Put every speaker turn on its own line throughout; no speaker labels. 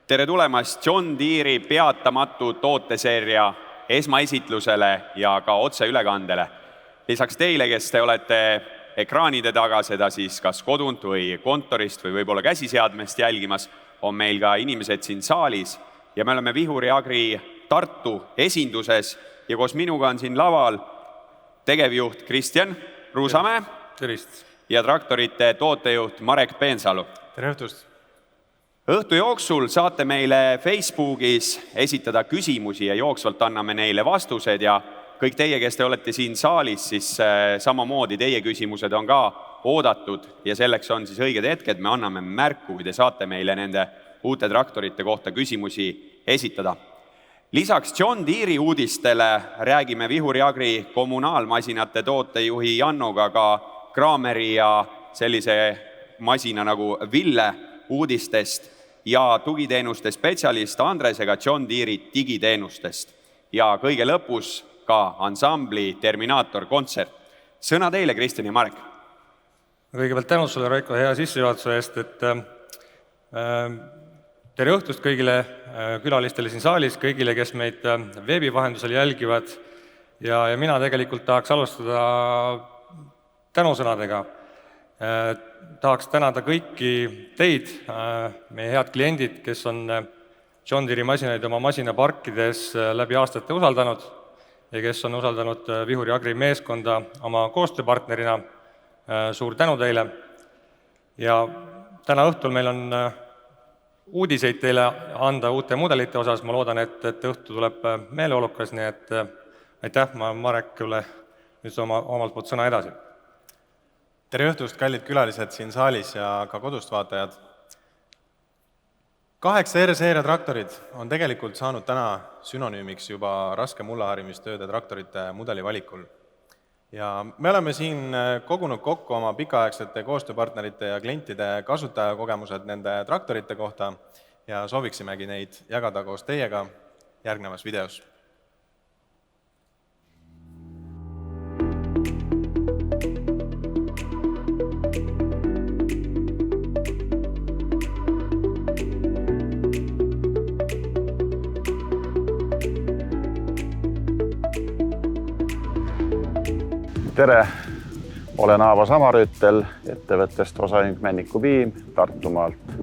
Tere tulemast John Deere'i peatamatu tooteseeria esmaesitlusele ja ka otseülekandele. Lisaks teile, kes te olete ekraanide taga seda siis kas kodunt või kontorist või võib-olla käsiseadmest jälgimas, on meil ka inimesed siin saalis ja me oleme Vihuri Agri Tartu esinduses ja koos minuga on siin laval tegevjuht Kristjan Ruusamäe ja traktorite tootejuht Marek Peensalu.
Tere õhtust!
Õhtu jooksul saate meile Facebookis esitada küsimusi ja jooksvalt anname neile vastused ja kõik teie, kes te olete siin saalis, siis samamoodi teie küsimused on ka oodatud ja selleks on siis õiged hetked, me anname märku, kui te saate meile nende uute traktorite kohta küsimusi esitada. Lisaks John Deere'i uudistele räägime Vihuri Agri kommunaalmasinate tootejuhi Jannuga ka Kraameri ja sellise masina nagu Ville uudistest ja tugiteenuste spetsialist Andresega John Deere'i digiteenustest. Ja kõige lõpus ka ansambli Terminaator kontsert. Sõna teile, Kristjan ja Marek.
Kõigepealt tänud sulle, Raiko, hea sissejuhatuse eest, et tere õhtust kõigile külalistele siin saalis, kõigile, kes meid veebi vahendusel jälgivad. Ja mina tegelikult tahaks alustada tänusõnadega. Tahaks tänada kõiki teid, meie head kliendid, kes on John Deere'i masinaid oma masinaparkides läbi aastate usaldanud ja kes on usaldanud Vihuri Agri meeskonda oma koostööpartnerina. Suur tänu teile. Ja täna õhtul meil on uudiseid teile anda uute mudelite osas. Ma loodan, et õhtu tuleb meeleolukas, nii et aitäh Marekule nüüd omalt poolt sõna edasi.
Tere õhtust, kallid külalised siin saalis ja ka kodust vaatajad. 8 R-seeria traktorid on tegelikult saanud täna sünonüümiks juba raske mullaharimitööde traktorite mudeli valikul. Ja me oleme siin kogunud kokku oma pikaaegsete koostööpartnerite ja klientide kasutajakogemused nende traktorite kohta ja sooviksimegi neid jagada koos teiega järgnevas videos.
Tere, olen Aavo Samarüütel ettevõttest Osaühing Männiku Piim Tartumaalt.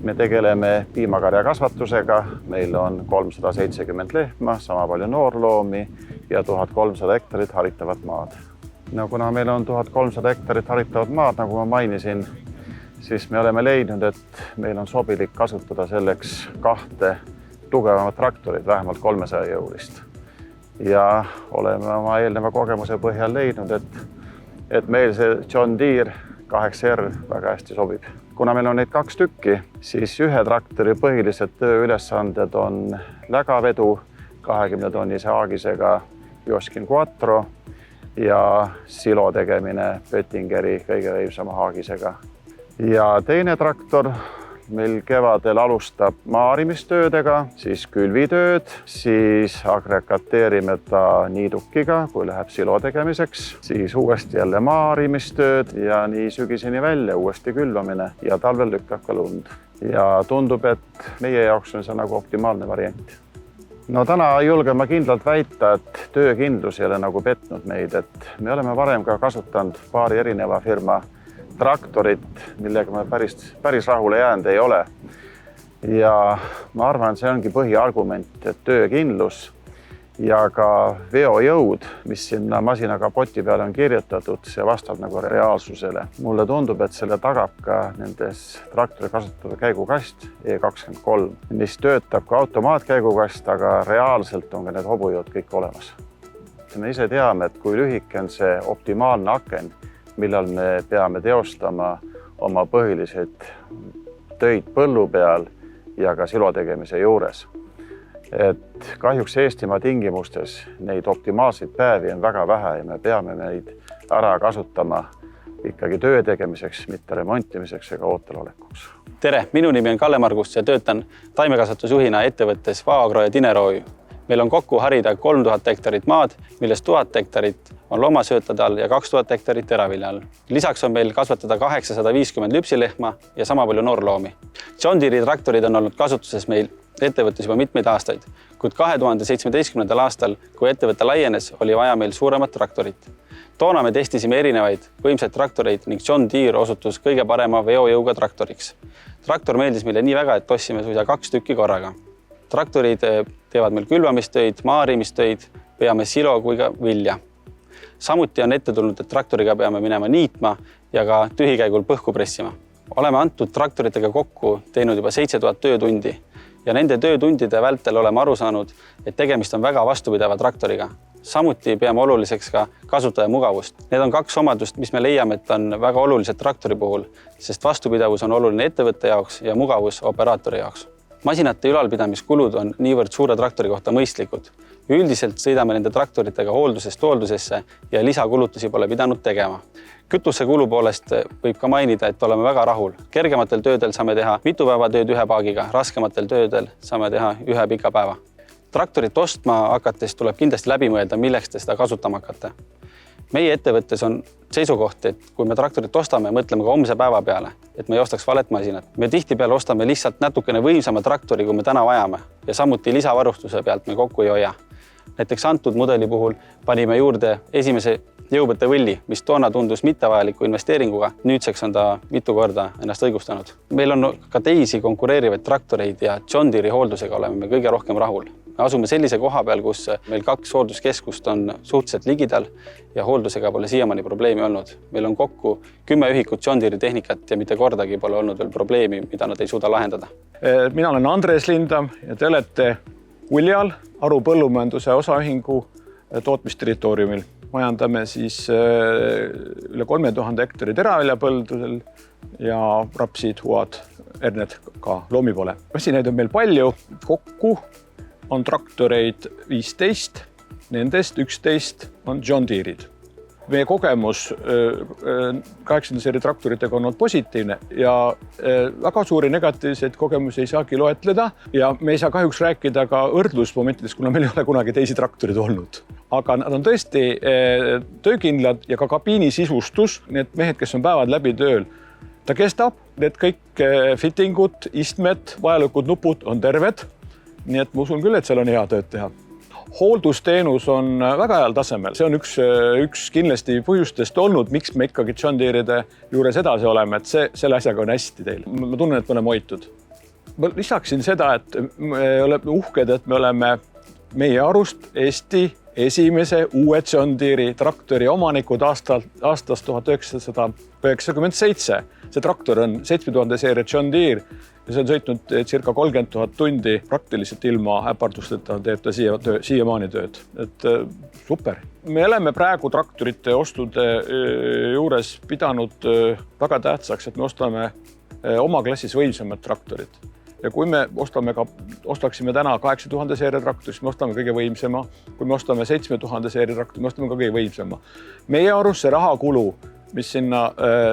Me tegeleme piimakarja kasvatusega, meil on 370 lehma, sama palju noorloomi ja 1300 hektarit haritavat maad. No, kuna meil on 1300 hektarit haritavat maad, nagu ma mainisin, siis me oleme leidnud, et meil on sobilik kasutada selleks 2 tugevamat traktorit, vähemalt 300 jõulist. Ja oleme oma eelneva kogemuse põhjal leidnud, et meil see John Deere 8R väga hästi sobib. Kuna meil on neid 2 tükki, siis ühe traktori põhilised tööülesanded on lägavedu 20 tonnise haagisega Joskin Quattro ja silo tegemine Pöttingeri kõige võimsama haagisega. Ja teine traktor meil kevadel alustab maarimistöödega, siis külvitööd, siis agrekateerime ta niidukiga, kui läheb silo tegemiseks, siis uuesti jälle maarimistööd ja nii sügiseni välja uuesti külvamine ja talvel lükkab ka lund. Ja tundub, et meie jaoks on see nagu optimaalne variant. No täna julgen ma kindlalt väita, et töökindlus ei ole nagu petnud meid, et me oleme varem ka kasutanud paari erineva firma traktorit, millega me päris rahule jäänud ei ole. Ja ma arvan, see ongi põhiargument, et töökindlus ja ka veojõud, mis sinna masina kapoti peale on kirjutatud, see vastab nagu reaalsusele. Mulle tundub, et selle tagab ka nendes traktori kasutatud käigukast E23, mis töötab ka automaatkäigukast, aga reaalselt on ka need hobujõud kõik olemas. Me ise teame, et kui lühike on see optimaalne aken, millal me peame teostama oma põhilised töid põllu peal ja ka silo tegemise juures. Et kahjuks Eestimaa tingimustes neid optimaalseid päevi on väga vähe ja me peame neid ära kasutama ikkagi töö tegemiseks, mitte remontimiseks ega ootelolekuks.
Tere, minu nimi on Kalle Margus ja töötan taimekasvatusjuhina ettevõttes Vaagro ja Tinerooju. Meil on kokku harida 3000 hektarit maad, millest 1000 hektarit on loomasöötade all ja 2000 hektarit teravilja all. Lisaks on meil kasvatada 850 lüpsilehma ja sama palju noorloomi. John Deere traktorid on olnud kasutuses meil ettevõttes juba mitmeid aastaid, kuid 2017. aastal, kui ettevõte laienes, oli vaja meil suuremat traktorit. Toona me testisime erinevaid võimsaid traktoreid ning John Deere osutus kõige parema veojõuga traktoriks. Traktor meeldis meile nii väga, et ostsime suisa 2 tükki korraga. Traktorid teevad meil külvamistöid, maarimistöid, peame silo kui ka vilja. Samuti on ette tulnud, et traktoriga peame minema niitma ja ka tühikäigul põhku pressima. Oleme antud traktoritega kokku teinud juba 7000 töötundi ja nende töötundide vältel oleme aru saanud, et tegemist on väga vastupidava traktoriga. Samuti peame oluliseks ka kasutaja mugavust. Need on 2 omadust, mis me leiame, et on väga olulised traktori puhul, sest vastupidavus on oluline ettevõtte jaoks ja mugavus operaatori jaoks. Masinate ülalpidamiskulud on niivõrd suure traktori kohta mõistlikud. Üldiselt sõidame nende traktoritega hooldusest hooldusesse ja lisakulutusi pole pidanud tegema. Kütusekulu poolest võib ka mainida, et oleme väga rahul. Kergematel töödel saame teha mitu päeva tööd 1 paagiga, raskematel töödel saame teha 1 pika päeva. Traktorit ostma hakates tuleb kindlasti läbi mõelda, milleks te seda kasutama hakkate. Meie ettevõttes on seisukoht, et kui me traktorit ostame, mõtleme ka homse päeva peale, et me ei ostaks valet masinat. Me tihtipeale ostame lihtsalt natukene võimsama traktori, kui me täna vajame ja samuti lisavarustuse pealt me kokku ei hoia. Näiteks antud mudeli puhul panime juurde esimese jõupõttevõlli, mis toona tundus mittevajaliku investeeringuga. Nüüdseks on ta mitu korda ennast õigustanud. Meil on ka teisi konkureerivaid traktoreid ja John Deere hooldusega oleme me kõige rohkem rahul. Me asume sellise koha peal, kus meil 2 hoolduskeskust on suhteliselt ligidal ja hooldusega pole siiamaani probleemi olnud. Meil on kokku 10 ühikut John Deere tehnikat ja mitte kordagi pole olnud veel probleemi, mida nad ei suuda lahendada.
Mina olen Andres Lindam ja te olete Uljal Aru põllumajanduse osaühingu tootmisterritooriumil. Majandame siis üle 3000 hektari teraviljapõldudel ja rapsid, huad, herned ka loomi pole. Masinaid on meil palju, kokku on traktoreid 15, nendest 11 on John Deere'id. Meie kogemus 8. seeri traktoritega on olnud positiivne ja väga suuri negatiivseid kogemusi ei saagi loetleda ja me ei saa kahjuks rääkida ka õrdlusmomentidest, kuna meil ei ole kunagi teisi traktorid olnud. Aga nad on tõesti töökindlad ja ka kabiini sisustus, need mehed, kes on päevad läbi tööl, ta kestab, need kõik fittingud, istmed, vajalikud nupud on terved. Nii et ma usun küll, et seal on hea tööd teha. Hooldusteenus on väga heal tasemel. See on üks kindlasti põhjustest olnud, miks me ikkagi John Deere'ide juures edasi oleme, et selle asjaga on hästi teil. Ma tunnen, et me oleme hoitud. Ma lisaksin seda, et me oleme uhked, et me oleme meie arust Eesti esimese uue John Deere traktori omanikud aastast 1997. See traktor on 7000 seeria John Deere ja see on sõitnud circa 30 000 tundi praktiliselt ilma äpardusteta, teeb ta siiamaani tööd. Et super. Me oleme praegu traktorite ostude juures pidanud väga tähtsaks, et me ostame oma klassis võimsamad traktorid. Ja kui me ostaksime täna 8000 seeria traktori, siis me ostame kõige võimsema. Kui me ostame 7000 seeria traktori, me ostame ka kõige võimsema. Meie arust see rahakulu, mis sinna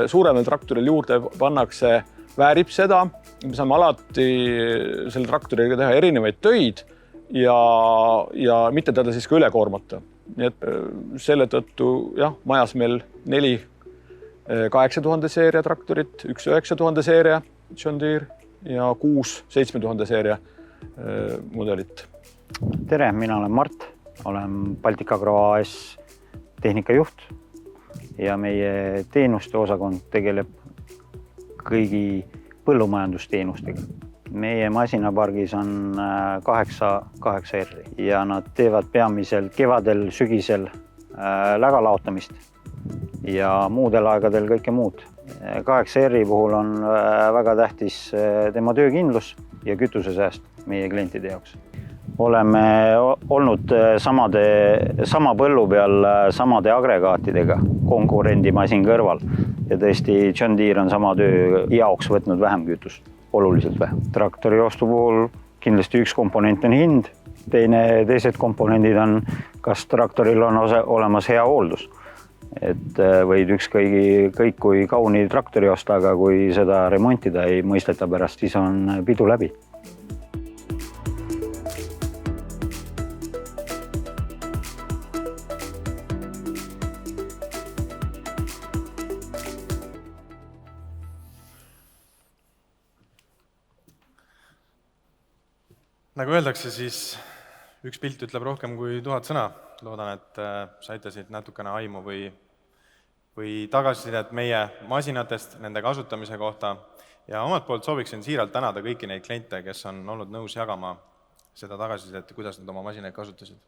suuremal traktoril juurde pannakse, väärib seda. Me saame alati selle traktoriga teha erinevaid töid ja mitte teda siis ka üle koormata. Nii et selle tõttu majas meil 4 8000 seeria traktorit, 1 9000 seeria John Deere ja 6 7000 seeria mudelit.
Tere, mina olen Mart, olen Baltic Agro AS tehnikajuht ja meie teenuste osakond tegeleb kõigi põllumajandusteenustega. Meie masinapargis on 8 R ja nad teevad peamiselt kevadel, sügisel lägalaotamist ja muudel aegadel kõike muud. 8 R puhul on väga tähtis tema töökindlus ja kütusesääst meie klientide jaoks. Oleme olnud sama põllu peal samade agregaatidega konkurendimasin kõrval ja tõesti John Deere on sama töö jaoks võtnud vähem kütust, oluliselt vähem. Traktori ostu puhul kindlasti üks komponent on hind, teised komponendid on, kas traktoril on olemas hea hooldus. Et võid kõik kui kauni traktori osta, aga kui seda remontida ei mõisteta pärast, siis on pidu läbi.
Nagu öeldakse, siis üks pilt ütleb rohkem kui 1000 sõna. Loodan, et saite siit natukene aimu või tagasisidet meie masinatest, nende kasutamise kohta. Ja omalt poolt sooviksin siiralt tänada kõiki neid kliente, kes on olnud nõus jagama seda tagasisidet, kuidas nad oma masinaid kasutasid.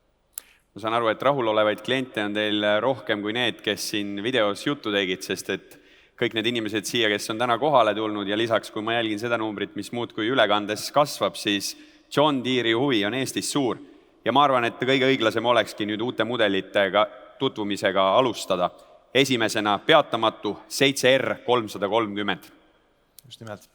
Ma saan aru, et rahulolevaid kliente on teil rohkem kui need, kes siin videos juttu tegid, sest et kõik need inimesed siia, kes on täna kohale tulnud ja lisaks, kui ma jälgin seda numbrit, mis muudkui ülekandes kasvab, siis John Deere'i huvi on Eestis suur. Ja ma arvan, et kõige õiglasem olekski nüüd uute mudelitega tutvumisega alustada. Esimesena peatamatu 7R 330.
Just nimelt.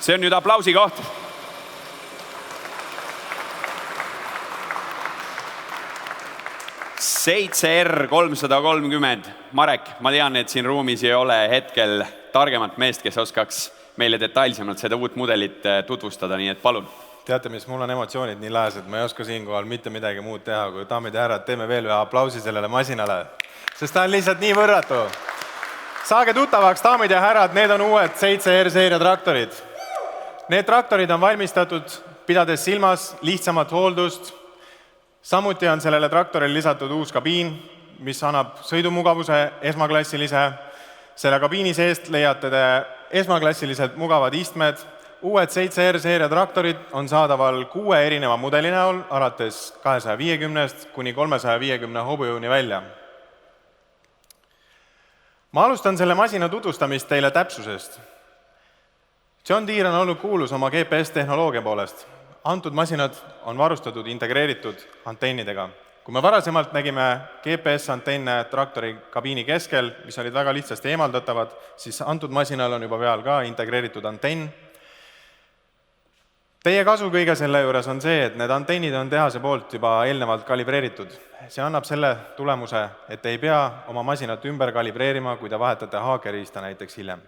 See on nüüd aplausi koht. R 330. Marek, ma tean, et siin ruumis ei ole hetkel targemat meest, kes oskaks meile detailsemalt seda uut mudelit tutvustada, nii et palun.
Teate, mis mul on emotsioonid nii lähesed, ma ei oska siinkohal mitte midagi muud teha, kui daamid ja härrad, teeme veel ühe aplausi sellele masinale, sest ta on lihtsalt nii võrratu. Saage tuttavaks, daamid ja härrad, need on uued 7R seeria traktorid. Need traktorid on valmistatud, pidades silmas lihtsamat hooldust. Samuti on sellele traktoril lisatud uus kabiin, mis annab sõidumugavuse esmaklassilise. Selle kabiini seest leiate te esmaklassiliselt mugavad istmed. Uued 7R seeria traktorid on saadaval 6 erineva mudeli näol, alates 250 kuni 350 hobujõuni välja. Ma alustan selle masina tutvustamist teile täpsusest. John Deere on olnud kuulus oma GPS-tehnoloogia poolest. Antud masinad on varustatud integreeritud antennidega. Kui me varasemalt nägime GPS-antenne traktori kabiini keskel, mis olid väga lihtsasti eemaldatavad, siis antud masinal on juba peal ka integreeritud antenn. Teie kasu kõige selle juures on see, et need antennid on tehase poolt juba eelnevalt kalibreeritud. See annab selle tulemuse, et ei pea oma masinat ümber kalibreerima, kui te vahetate haakeriista näiteks hiljem.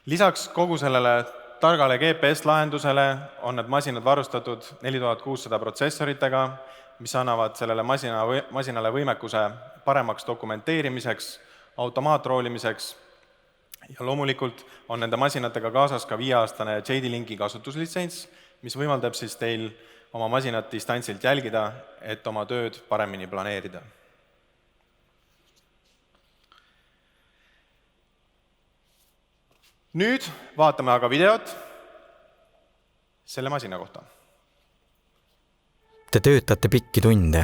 Lisaks kogu sellele targale GPS-lahendusele on need masinad varustatud 4600 protsessoritega, mis annavad sellele masinale võimekuse paremaks dokumenteerimiseks, automaatroolimiseks ja loomulikult on nende masinatega kaasas ka 5-aastane JD-Linki kasutuslitsents, mis võimaldab siis teil oma masinat distantsilt jälgida, et oma tööd paremini planeerida. Nüüd vaatame aga videot selle masina kohta.
Te töötate pikki tunde.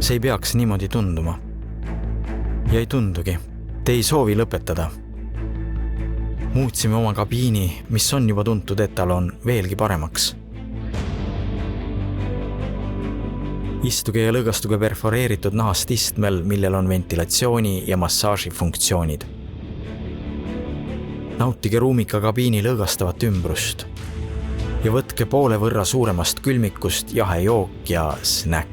See ei peaks niimoodi tunduma. Ja ei tundugi. Te ei soovi lõpetada. Muutsime oma kabiini, mis on juba tuntud etalon, veelgi paremaks. Istuge ja lõõgastuge perforeeritud nahast istmel, millel on ventilatsiooni ja massaaži funktsioonid. Nautige ruumika kabiini lõõgastavat ümbrust ja võtke poole võrra suuremast külmikust jahejook ja snäkk.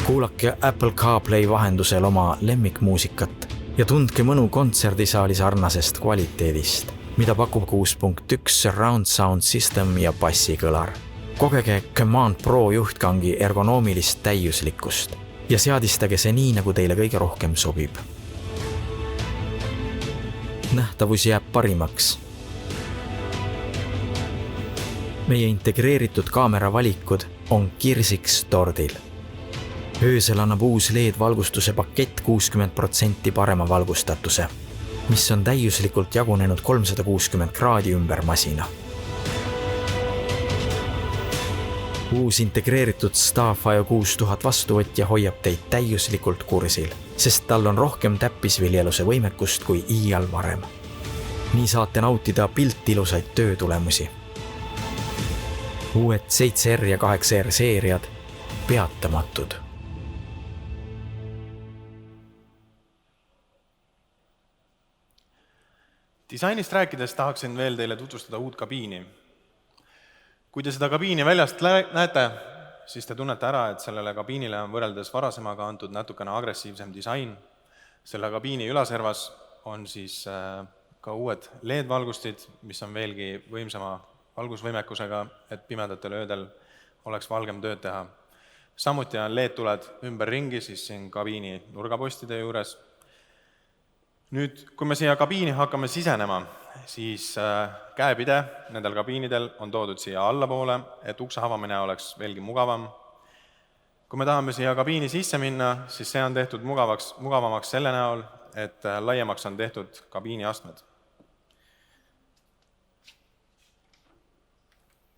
Kuulake Apple CarPlay vahendusel oma lemmikmuusikat ja tundke mõnu kontserdisaali sarnasest kvaliteedist, mida pakub 6.1 Surround Sound System ja bassikõlar. Kogege Command Pro juhtkangi ergonoomilist täiuslikkust ja seadistage see nii, nagu teile kõige rohkem sobib. Nähtavus jääb parimaks. Meie integreeritud kaamera valikud on kirsiks tordil. Öösel annab uus LED-valgustuse pakett 60% parema valgustatuse, mis on täiuslikult jagunenud 360 kraadi ümber masina. Uus integreeritud Starfire 6000 vastuvõtja hoiab teid täiuslikult kursil, sest tal on rohkem täppisviljeluse võimekust kui iial varem. Nii saate nautida piltilusaid töötulemusi. Uued 7R ja 8R seeriad peatamatud.
Disainist rääkides tahaksin veel teile tutvustada uut kabiini. Kui te seda kabiini väljast näete, siis te tunnete ära, et sellele kabiinile on võrreldes varasemaga antud natukene agressiivsem disain. Selle kabiini ülaservas on siis ka uued LED-valgustid, mis on veelgi võimsama valgusvõimekusega, et pimedatel öödel oleks valgem tööd teha. Samuti on LED-tuled ümber ringi siis siin kabiini nurgapostide juures. Nüüd, kui me siia kabiini hakkame sisenema, siis käepide nendel kabiinidel on toodud siia allapoole, et ukse avamine oleks veelgi mugavam. Kui me tahame siia kabiini sisse minna, siis see on tehtud mugavamaks selle näol, et laiemaks on tehtud kabiini astmed.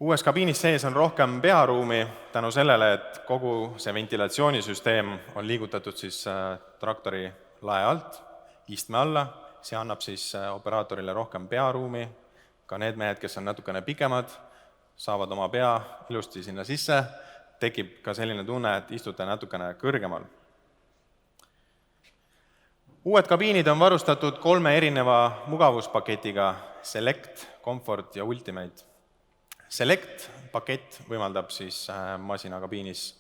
Uues kabiinis sees on rohkem pearuumi tänu sellele, et kogu see ventilatsioonisüsteem on liigutatud siis traktori lae alt, istme alla, see annab siis operaatorile rohkem pearuumi, ka need mehed, kes on natukene pikemad, saavad oma pea ilusti sinna sisse, tekib ka selline tunne, et istute natukene kõrgemal. Uued kabiinid on varustatud 3 erineva mugavuspaketiga Select, Comfort ja Ultimate. Select pakett võimaldab siis masina kabiinis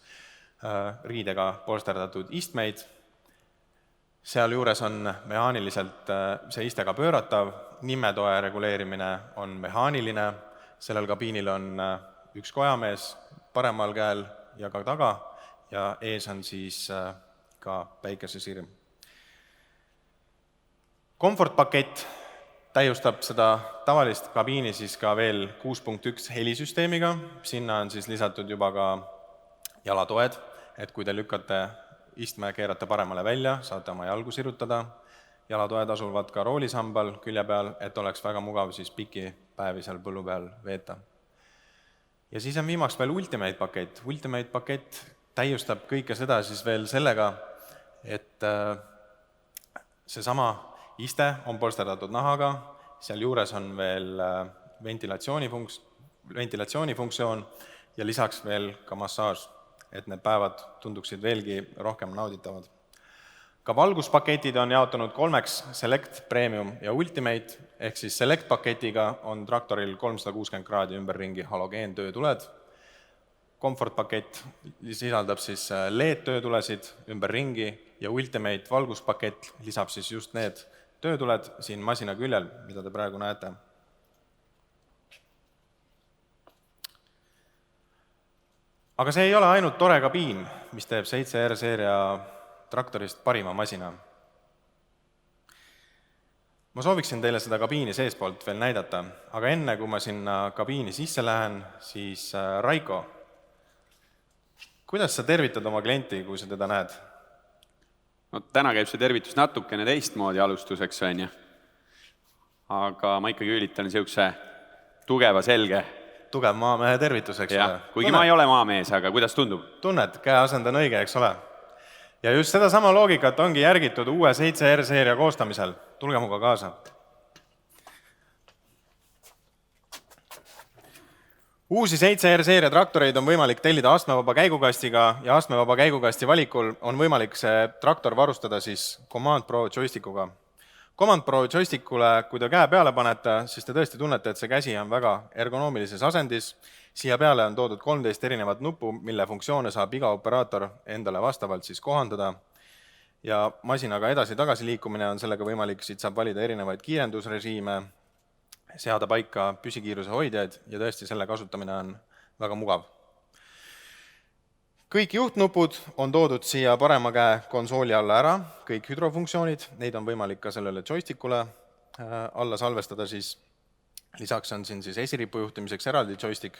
riidega polsterdatud istmeid. Seal juures on mehaaniliselt see istega pööratav, nimetoe reguleerimine on mehaaniline, sellel kabiinil on üks kojamees paremal käel ja ka taga ja ees on siis ka päikesesirm. Comfort-pakett täiustab seda tavalist kabiini siis ka veel 6.1 helisüsteemiga, sinna on siis lisatud juba ka jalatoed, et kui te lükkate istme keerate paremale välja, saate oma jalgu sirutada. Jalatoed asuvad ka roolisambal külje peal, et oleks väga mugav siis pikki päevi seal põllu peal veeta. Ja siis on viimaks veel Ultimate pakett. Ultimate pakett täiustab kõike seda siis veel sellega, et seesama iste on polsterdatud nahaga, seal juures on veel ventilatsioonifunktsioon ja lisaks veel ka massaaž, et need päevad tunduksid veelgi rohkem nauditavad. Ka valguspaketid on jaotunud 3 Select, Premium ja Ultimate, ehk siis Select paketiga on traktoril 360 kraadi ümberringi halogeen töötuled. Comfort pakett sisaldab siis LED töötulesid ümberringi ja Ultimate valguspakett lisab siis just need töötuled siin masina küljel, mida te praegu näete. Aga see ei ole ainult tore kabiin, mis teeb 7R seeria traktorist parima masina. Ma sooviksin teile seda kabiini seespoolt veel näidata, aga enne kui ma sinna kabiini sisse lähen, siis Raiko, kuidas sa tervitad oma klienti, kui sa teda näed?
No, täna käib see tervitus natukene teistmoodi alustuseks, on ju. Aga ma ikkagi ülitan siukse tugeva selge.
Tugev maamehe tervituseks.
Kuigi ma ei ole maamees, aga kuidas tundub?
Tunned, käe asend on õige, eks ole. ja just sedasama loogikat ongi järgitud uue 7R-seeria koostamisel. Tulge muga kaasa. Uusi 7R-seeria traktoreid on võimalik tellida astmevaba käigukastiga ja astmevaba käigukasti valikul on võimalik see traktor varustada siis Command Pro joystikuga. Command Pro joystikule, kui te käe peale panete, siis te tõesti tunnete, et see käsi on väga ergonoomilises asendis. Siia peale on toodud 13 erinevat nuppu, mille funktsioone saab iga operaator endale vastavalt siis kohandada. Ja masinaga edasi-tagasi liikumine on sellega võimalik, siit saab valida erinevaid kiirendusrežiime, seada paika püsikiiruse hoidjaid ja tõesti selle kasutamine on väga mugav. Kõik juhtnupud on toodud siia parema käe konsooli alla ära, kõik hüdrofunktsioonid, neid on võimalik ka sellele joystikule alla salvestada siis. Lisaks on siin siis esiripu juhtimiseks eraldi joystick.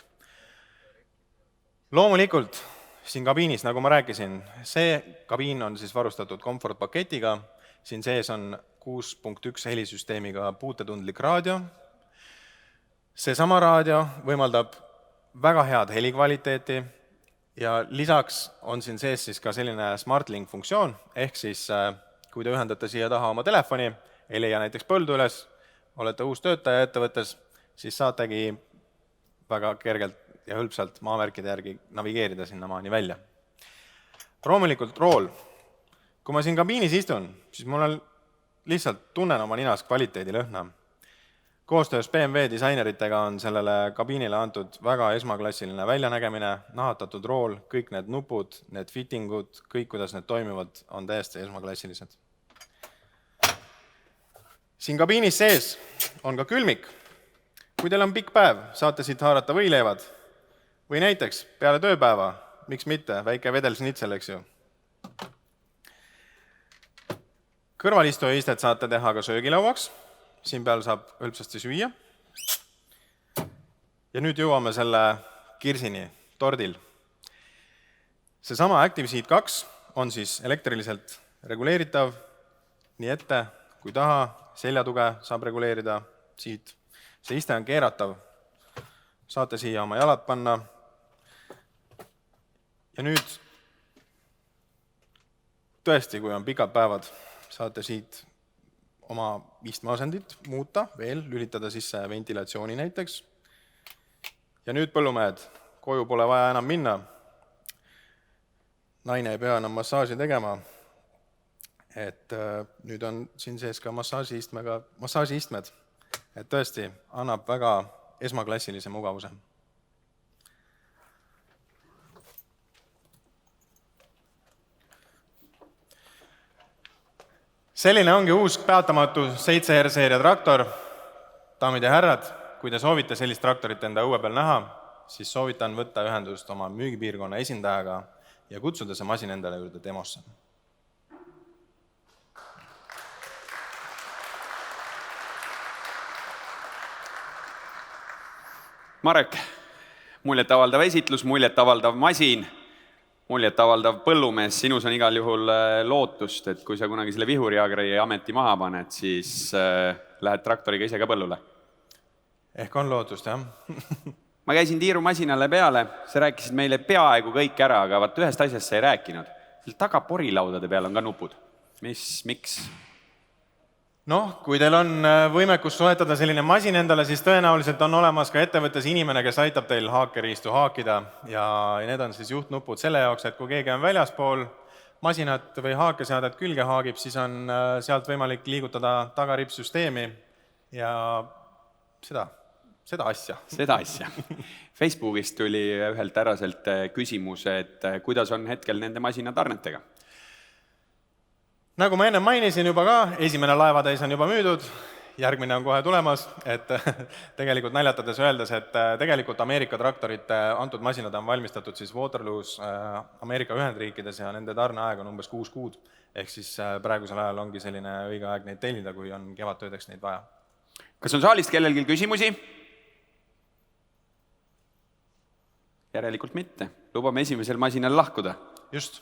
Loomulikult siin kabiinis, nagu ma rääkisin, see kabiin on siis varustatud komfortpaketiga, siin sees on 6.1 helisüsteemiga puutetundlik raadio. Seesama raadio võimaldab väga head helikvaliteeti ja lisaks on siin sees siis ka selline SmartLink funktsioon, ehk siis kui te ühendate siia taha oma telefoni, ei leia näiteks põldu üles, olete uus töötaja ettevõttes, siis saategi väga kergelt ja hõlpsalt maamärkide järgi navigeerida sinnamaani välja. Loomulikult rool. Kui ma siin kabiinis istun, siis mul on lihtsalt tunnen oma ninas kvaliteedilõhna. Koostöös BMW disaineritega on sellele kabiinile antud väga esmaklassiline väljanägemine, nahatatud rool, kõik need nupud, need fittingud, kõik, kuidas need toimivad, on täiesti esmaklassilised. Siin kabiinis sees on ka külmik. Kui teil on pikk päev, saate siit haarata võileivad või näiteks peale tööpäeva, miks mitte, väike vedelsnitsel, eks ju. Kõrvalistujaistet saate teha ka söögilauaks, siin peal saab hõlpsasti süüa. Ja nüüd jõuame selle kirsini, tordil. Seesama ActiveSeat 2 on siis elektriliselt reguleeritav, nii ette kui taha, seljatuge saab reguleerida siit. See iste on keeratav, saate siia oma jalad panna. Ja nüüd tõesti, kui on pikad päevad, saate siit oma istmeasendit muuta, veel lülitada sisse ventilatsiooni näiteks. Ja nüüd põllumehed, koju pole vaja enam minna. Naine ei pea enam massaaži tegema. Et nüüd on siin sees ka massaažiistmed. Et tõesti annab väga esmaklassilise mugavuse. Selline ongi uus peatamatu 7R-seeria traktor. Daamid ja härrad, kui te soovite sellist traktorit enda õue peal näha, siis soovitan võtta ühendust oma müügipiirkonna esindajaga ja kutsuda see masin endale juurde demosse.
Marek, muljetavaldav esitlus, muljetavaldav masin, muljetavaldav põllumees, sinus on igal juhul lootust, et kui sa kunagi selle vihuriagri ameti maha paned, siis lähed traktoriga ise ka põllule.
Ehk on lootust, jah?
Ma käisin tiirumasinale peale, sa rääkisid meile peaaegu kõik ära, aga vaat ühest asjast sa ei rääkinud. Taga porilaudade peal on ka nupud. Miks?
Noh, kui teil on võimekus soetada selline masin endale, siis tõenäoliselt on olemas ka ettevõttes inimene, kes aitab teil haakeriistu haakida ja need on siis juhtnupud selle jaoks, et kui keegi on väljaspool masinat või haakeseadet külge haagib, siis on sealt võimalik liigutada tagaripssüsteemi ja seda asja.
Seda asja. Facebookist tuli ühelt äraselt küsimus, et kuidas on hetkel nende masinatarnetega?
Nagu ma enne mainisin juba ka, esimene laevatäis on juba müüdud, järgmine on kohe tulemas, et tegelikult naljatades öeldes, et tegelikult Ameerika traktorite antud masinad on valmistatud siis Waterloos Ameerika Ühendriikides ja nende tarneaeg on umbes 6 kuud, ehk siis praegusel ajal ongi selline õige aeg neid tellida, kui on kevadtöödeks neid vaja.
Kas on saalist kellelgi küsimusi? Järelikult mitte. Lubame esimesel masinal lahkuda.
Just.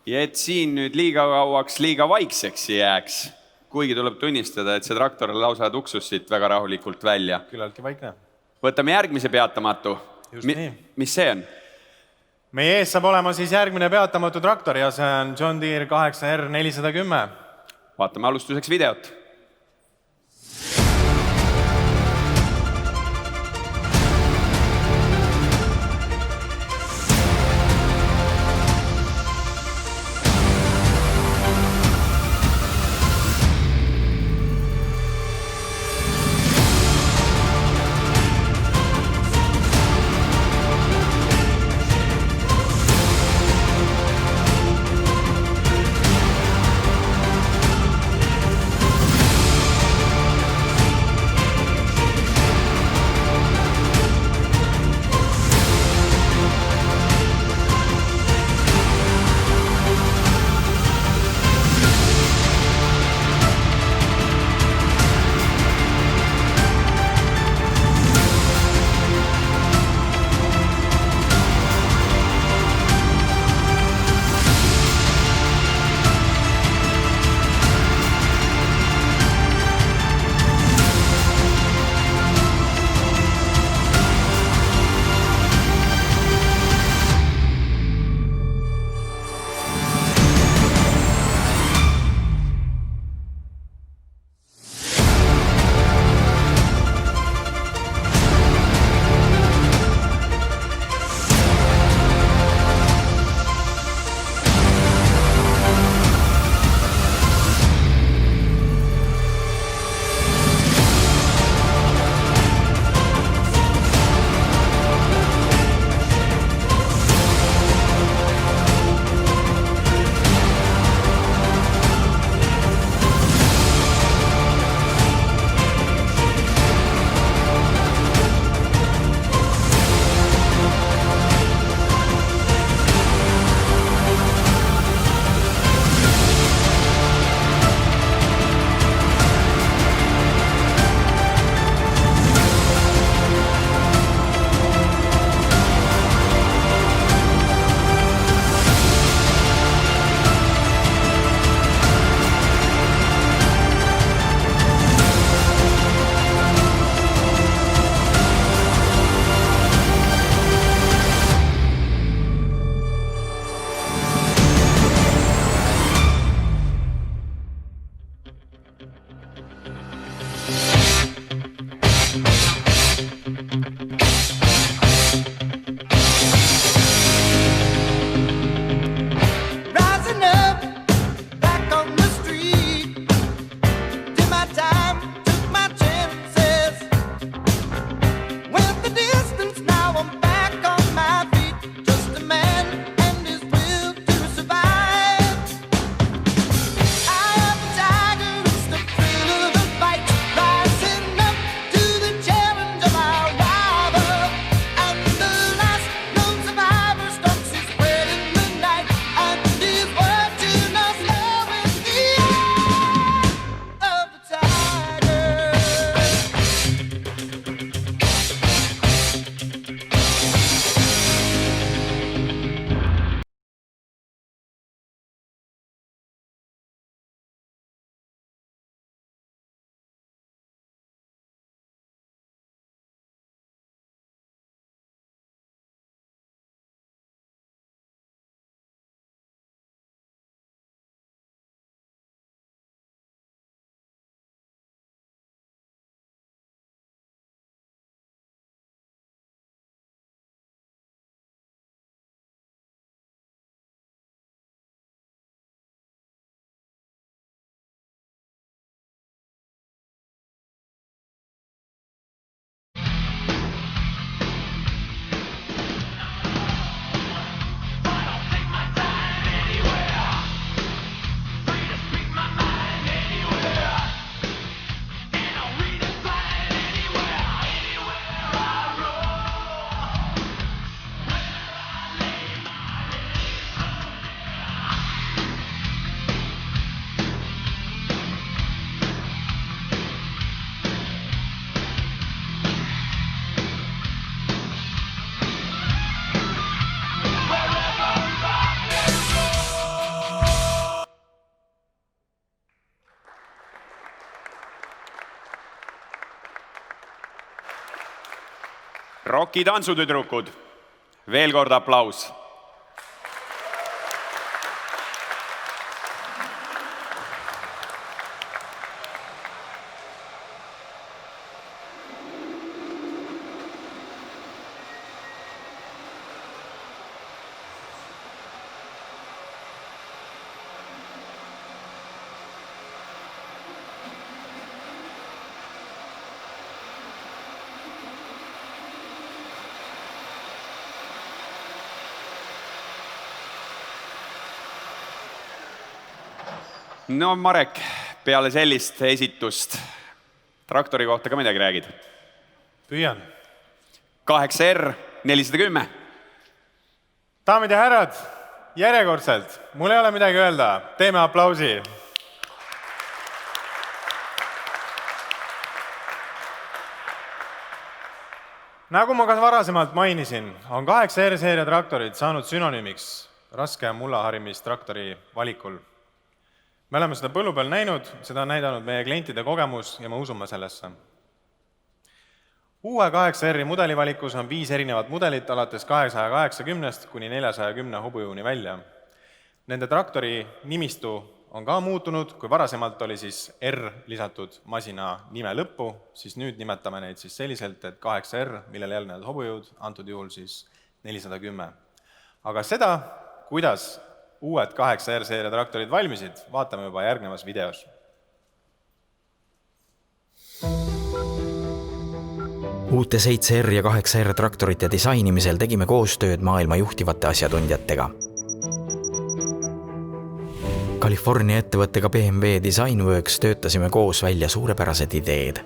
ja et siin nüüd liiga kauaks liiga vaikseks ei jääks, kuigi tuleb tunnistada, et see traktor lausa tuksus siit väga rahulikult välja.
Küllaltki vaikne.
Võtame järgmise peatamatu.
Just nii.
Mis see on?
Meie ees saab olema siis järgmine peatamatu traktor ja see on John Deere 8R 410.
Vaatame alustuseks videot. Rocki tantsutüdrukud. Veel kord aplaus. No Marek, peale sellist esitust traktori kohta ka midagi räägid?
Püüan.
8R 410.
Daamid ja härrad, järjekordselt, mul ei ole midagi öelda, teeme aplausi. Nagu ma ka varasemalt mainisin, on 8R seeria traktorid saanud sünonüümiks raske mullaharimistraktori valikul. Me oleme seda põllu peal näinud, seda on näidanud meie klientide kogemus ja me usume sellesse. Uue 8R mudelivalikus on 5 erinevat mudelit alates 280 kuni 410 hobujõuni välja. Nende traktori nimistu on ka muutunud, kui varasemalt oli siis R lisatud masina nime lõppu, siis nüüd nimetame neid siis selliselt, et 8R, millele järgnevad hobujõud, antud juhul siis 410. Aga seda, kuidas uued 8R seeria traktorid valmisid, vaatame juba järgnevas videos.
Uute 7R ja 8R traktorite disainimisel tegime koostööd maailma juhtivate asjatundjatega. California ettevõttega BMW Designworks töötasime koos välja suurepärased ideed.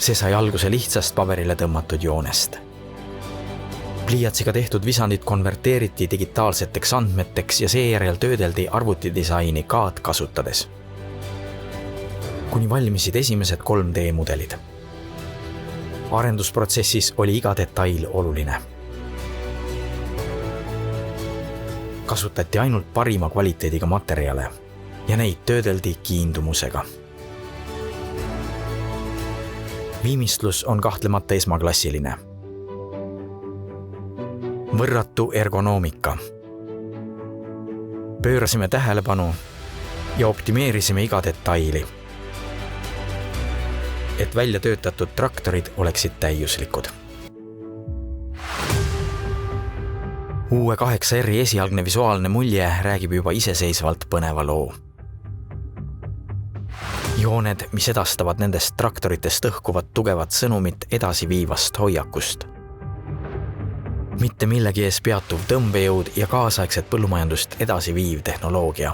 See sai alguse lihtsast paberile tõmmatud joonest. Pliiatsiga tehtud visandid konverteeriti digitaalseteks andmeteks ja seejärel töödeldi arvutidisaini CAD kasutades. Kuni valmisid esimesed 3D mudelid. Arendusprotsessis oli iga detail oluline. Kasutati ainult parima kvaliteediga materjale ja neid töödeldi kiindumusega. Viimistlus on kahtlemata esmaklassiline. Võrratu ergonoomika. Pöörasime tähelepanu ja optimeerisime iga detaili, et välja töötatud traktorid oleksid täiuslikud. Uue 8R esialgne visuaalne mulje räägib juba iseseisvalt põneva loo. Jooned, mis edastavad nendest traktoritest õhkuvat tugevat sõnumit edasiviivast hoiakust. Mitte millegi ees peatuv tõmbejõud ja kaasaegset põllumajandust edasiviiv tehnoloogia.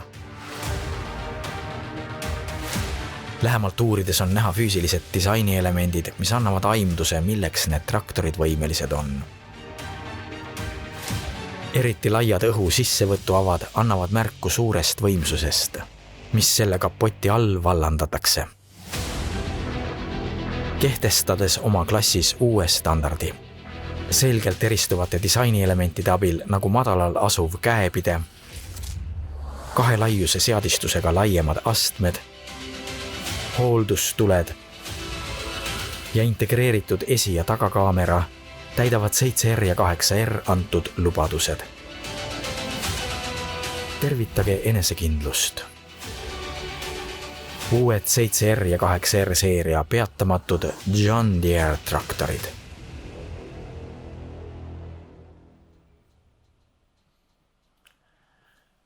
Lähemalt uurides on näha füüsilised disainielemendid, mis annavad aimduse, milleks need traktorid võimelised on. Eriti laiad õhu sissevõtuavad annavad märku suurest võimsusest, mis selle kapoti all vallandatakse. Kehtestades oma klassis uue standardi. Selgelt eristuvate disainielementide abil nagu madalal asuv käepide, 2 laiuse seadistusega laiemad astmed, hooldustuled ja integreeritud esi- ja tagakaamera täidavad 7R ja 8R antud lubadused. Tervitage enesekindlust. Uued 7R ja 8R seeria peatamatud John Deere traktorid.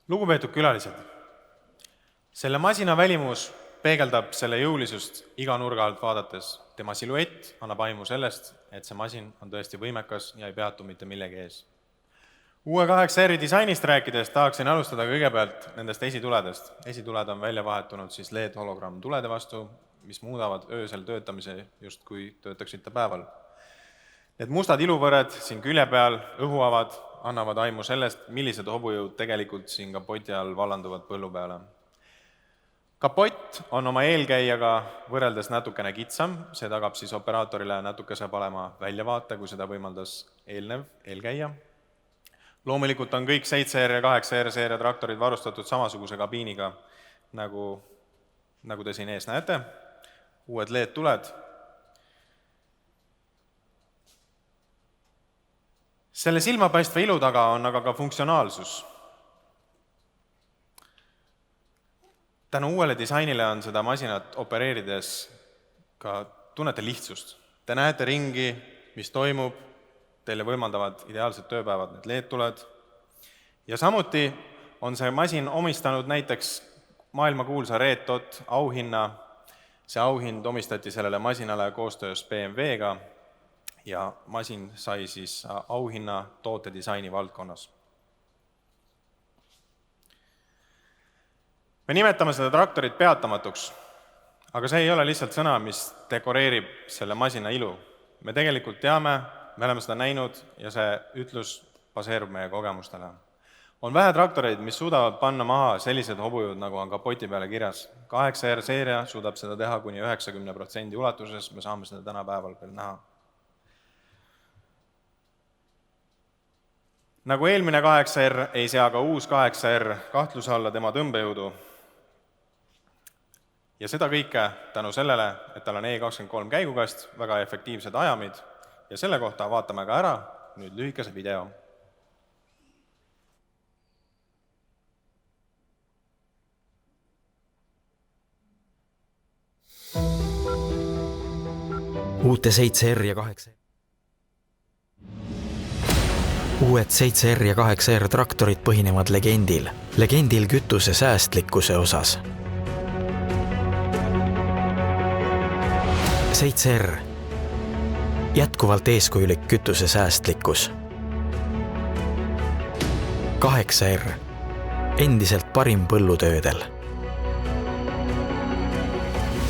Lugupeetud külalised, selle masina välimus peegeldab selle jõulisust iga nurga alt vaadates. Tema siluett annab aimu sellest, et see masin on tõesti võimekas ja ei peatu mitte millegi ees. Uue 8R disainist rääkides tahaksin alustada kõigepealt nendest esituledest. Esituled on välja vahetunud siis LED-hologramm tulede vastu, mis muudavad öösel töötamise just kui töötaksite päeval. Need mustad iluvõred siin külje peal õhuavad annavad aimu sellest, millised hobujõud tegelikult siin kapoti all vallanduvad põllu peale. Kapott on oma eelkäijaga võrreldes natukene kitsam, see tagab siis operaatorile natukese parema väljavaate, kui seda võimaldas eelkäija. Loomulikult on kõik 7R ja 8R seeria traktorid varustatud samasuguse kabiiniga, nagu te siin ees näete. Uued LED-tuled. Selle silmapaistva ilu taga on aga ka funktsionaalsus. Tänu uuele disainile on seda masinat opereerides ka tunnete lihtsust. Te näete ringi, mis toimub, teile võimaldavad ideaalsed tööpäevad need LED-tuled. Ja samuti on see masin omistanud näiteks maailmakuulsa Red Dot auhinna. See auhind omistati sellele masinale koostöös BMW-ga ja masin sai siis auhinna tootedisaini valdkonnas. Me nimetame seda traktorit peatamatuks, aga see ei ole lihtsalt sõna, mis dekoreerib selle masina ilu. Me tegelikult teame, me oleme seda näinud ja see ütlus baseerub meie kogemustele. On vähe traktoreid, mis suudavad panna maha sellised hobujud, nagu on kapoti peale kirjas. 8R seeria suudab seda teha kuni 90% ulatuses, me saame seda tänapäeval veel näha. Nagu eelmine 8R ei sea ka uus 8R kahtluse alla tema tõmbejõudu. Ja seda kõike tänu sellele, et tal on E23 käigukast, väga efektiivsed ajamid ja selle kohta vaatame ka ära nüüd lühikese video.
Uute 7R ja 8R. Uued 7R ja 8R traktorid põhinevad legendil. Legendil kütuse säästlikkuse osas. 7R. Jätkuvalt eeskujulik kütuse säästlikkus. 8R. Endiselt parim põllutöödel.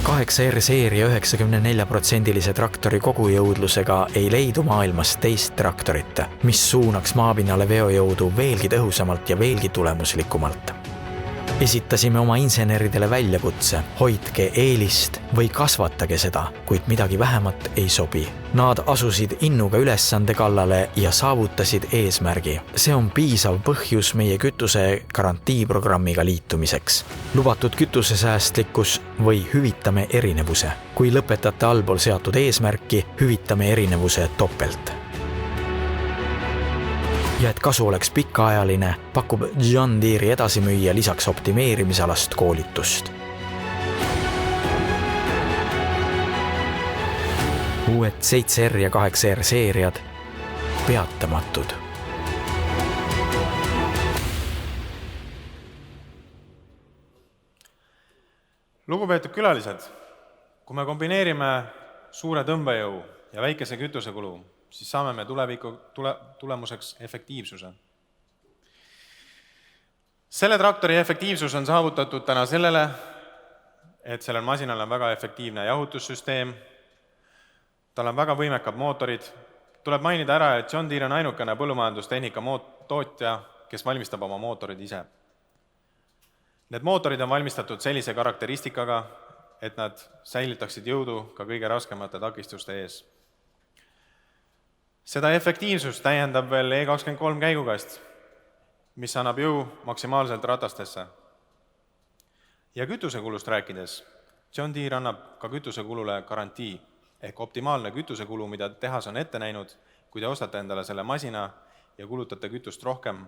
8R seeria 94% traktori kogujõudlusega ei leidu maailmas teist traktorit, mis suunaks maapinnale veojõudu veelgi tõhusamalt ja veelgi tulemuslikumalt. Esitasime oma inseneridele väljakutse, hoidke eelist või kasvatage seda, kuid midagi vähemat ei sobi. Nad asusid innuga ülesande kallale ja saavutasid eesmärgi. See on piisav põhjus meie kütuse garantiiprogrammiga liitumiseks. Lubatud kütusesäästlikkus või hüvitame erinevuse. Kui lõpetate allpool seatud eesmärki, hüvitame erinevuse topelt. Ja et kasu oleks pikaajaline, pakub John Deere edasimüüja lisaks optimeerimisalast koolitust. Uued 7R ja 8R seeriad peatamatud.
Lugupeetud külalised, kui me kombineerime suure tõmbejõu ja väikese kütusekulu, siis saame me tulemuseks efektiivsuse. Selle traktori efektiivsus on saavutatud täna sellele, et sellel masinal on väga efektiivne jahutussüsteem, tal on väga võimekad mootorid. Tuleb mainida ära, et John Deere on ainukene põllumajandustehnika tootja, kes valmistab oma mootorid ise. Need mootorid on valmistatud sellise karakteristikaga, et nad säilitaksid jõudu ka kõige raskemate takistuste ees. Seda efektiivsust täiendab veel E23 käigukast, mis annab jõu maksimaalselt ratastesse. Ja kütusekulust rääkides, John Deere annab ka kütusekulule garantii ehk optimaalne kütusekulu, mida tehas on ette näinud, kui te ostate endale selle masina ja kulutate kütust rohkem,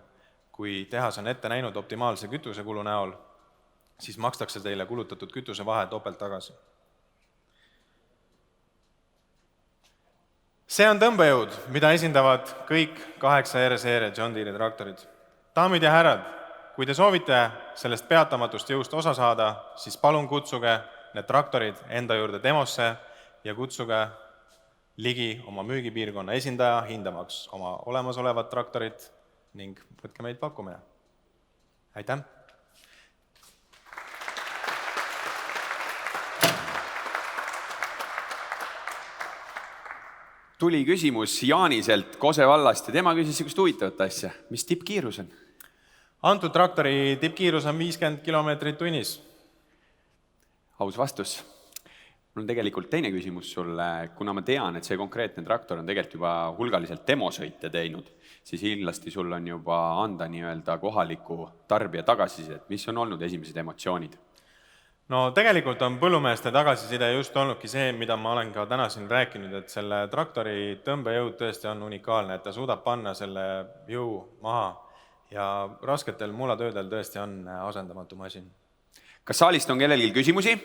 kui tehas on ette näinud optimaalse kütusekulu näol, siis makstakse teile kulutatud kütuse vahe topelt tagasi. See on tõmbejõud, mida esindavad kõik 8R seeria John Deere traktorid. Daamid ja härrad, kui te soovite sellest peatamatust jõust osa saada, siis palun kutsuge need traktorid enda juurde demosse ja kutsuge ligi oma müügipiirkonna esindaja hindamaks oma olemasolevat traktorit ning võtke meid pakkumine. Aitäh!
Tuli küsimus Jaaniselt Kose vallast ja tema küsis sellist huvitavat asja. Mis tippkiirus on?
Antud traktori tippkiirus on 50 kilomeetrit tunnis.
Aus vastus. Mul on tegelikult teine küsimus sulle. Kuna ma tean, et see konkreetne traktor on tegelikult juba hulgaliselt demosõite teinud, siis kindlasti sul on juba anda kohaliku tarbija tagasisidet. Mis on olnud esimesed emotsioonid?
no tegelikult on põllumeeste tagasiside just olnudki see, mida ma olen ka täna siin rääkinud, et selle traktori tõmbejõud tõesti on unikaalne, et ta suudab panna selle jõu maha ja rasketel mullatöödel tõesti on asendamatu masin.
Kas saalist on kellelgi küsimusi?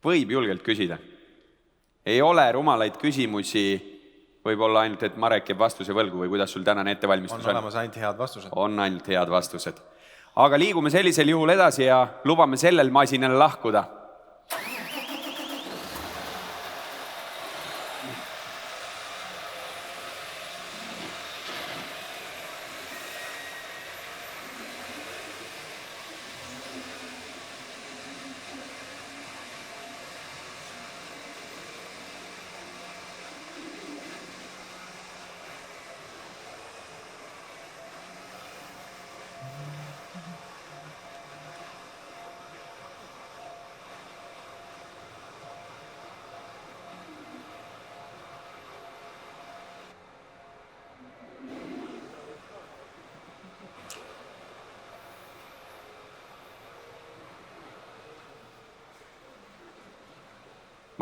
Võib julgelt küsida. Ei ole rumalaid küsimusi, võib-olla ainult, et Marek jääb vastuse võlgu või kuidas sul tänane ettevalmistus
On olemas ainult head vastused.
On ainult head vastused. Aga liigume sellisel juhul edasi ja lubame sellel masinal lahkuda.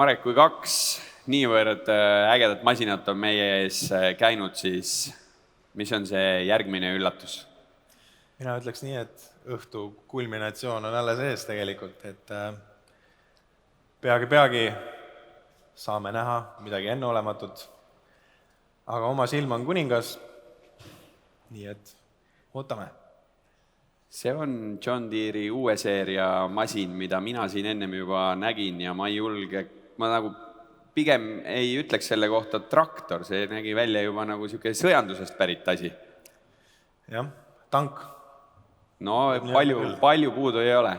Marek, kui 2 niivõrd ägedat masinat on meie ees käinud, siis mis on see järgmine üllatus?
Mina ütleks nii, et õhtu kulminatsioon on alles ees tegelikult, et peagi saame näha midagi enneolematut, aga oma silm on kuningas, nii et ootame.
See on John Deere'i uue seeria masin, mida mina siin ennem juba nägin ja ma nagu pigem ei ütleks selle kohta traktor, see nägi välja juba nagu selline sõjandusest pärit asi.
Jah, tank.
No palju puudu ei ole.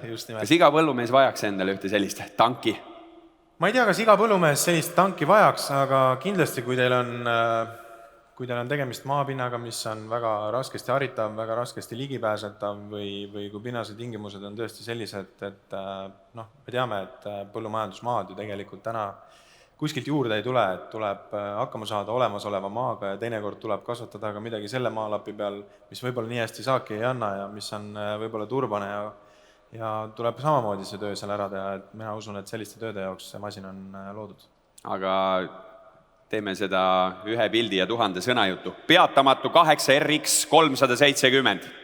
Just nimelt.
Kas iga põllumees vajaks endale ühte sellist tanki?
Ma ei tea, kas iga põllumees sellist tanki vajaks, aga kindlasti kui teil on tegemist maapinnaga, mis on väga raskesti haritav, väga raskesti ligipääsetav või kui pinnase tingimused on tõesti sellised, et me teame, et põllumajandusmaad ju tegelikult täna kuskilt juurde ei tule, et tuleb hakkama saada olemasoleva maaga ja teinekord tuleb kasvatada ka midagi selle maalapi peal, mis võib-olla nii hästi saaki ei anna ja mis on võib-olla turbane ja tuleb samamoodi see töö seal ära teha, et mina usun, et selliste tööde jaoks see masin on loodud.
Aga teeme seda 1 pildi ja 1000 sõnajutu. Peatamatu 8 RX 370.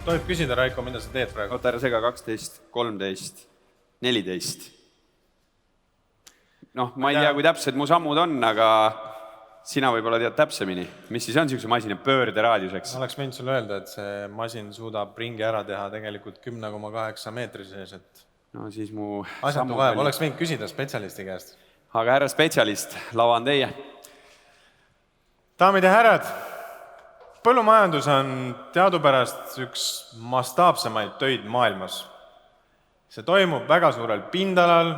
tohib küsida, Raiko, mida sa teed praegu?
oota, ära sega, 12, 13, 14. Noh, ma ei tea, kui täpsed mu sammud on, aga sina võib-olla tead täpsemini. Mis siis on niisuguse masina pöörderaadiuseks?
Oleks võinud sulle öelda, et see masin suudab ringi ära teha tegelikult 10,8 meetri sees, et
No siis mu
asjatu vaev, oleks võinud küsida spetsialisti käest.
Aga härra spetsialist, lava on teie.
Daamid ja härrad, põllumajandus on teadupärast üks mastaapsemaid töid maailmas. See toimub väga suurel pindalal,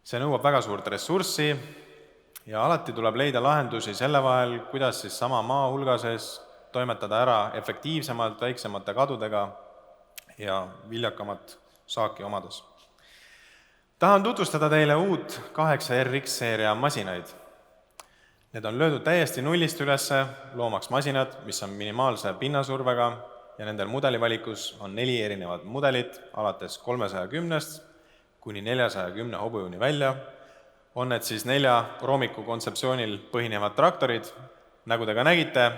see nõuab väga suurt ressurssi ja alati tuleb leida lahendusi selle vahel, kuidas siis sama maa hulga sees toimetada ära efektiivsemalt, väiksemate kadudega ja viljakamat saaki omades. Tahan tutvustada teile uut 8RX-seeria masinaid. Need on löödud täiesti nullist ülesse, loomaks masinad, mis on minimaalse pinnasurvega ja nendel mudelivalikus on 4 erinevat mudelit, alates 310 kuni 410 hobujuni välja. On need siis 4 roomiku kontseptsioonil põhinevad traktorid. Nagu te ka nägite,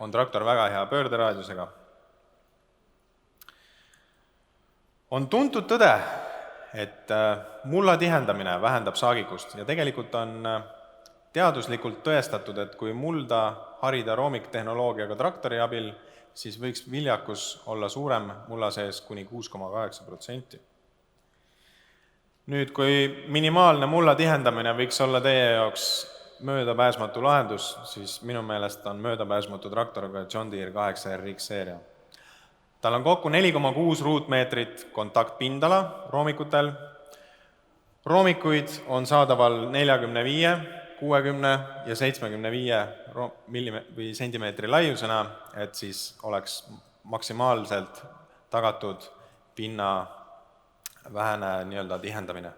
on traktor väga hea pöörderaadiusega. On tuntud tõde, et mulla tihendamine vähendab saagikust ja tegelikult on teaduslikult tõestatud, et kui mulda harida roomiktehnoloogiaga traktori abil, siis võiks viljakus olla suurem mulla sees kuni 6,8%. Nüüd, kui minimaalne mulla tihendamine võiks olla teie jaoks möödapääsmatu lahendus, siis minu meelest on möödapääsmatu traktor ka John Deere 8RX seeria. Tal on kokku 4,6 ruutmeetrit kontaktpindala roomikutel. Roomikuid on saadaval 45, 60 ja 75 sentimeetri laiusena, et siis oleks maksimaalselt tagatud pinna vähene nii-öelda tihendamine.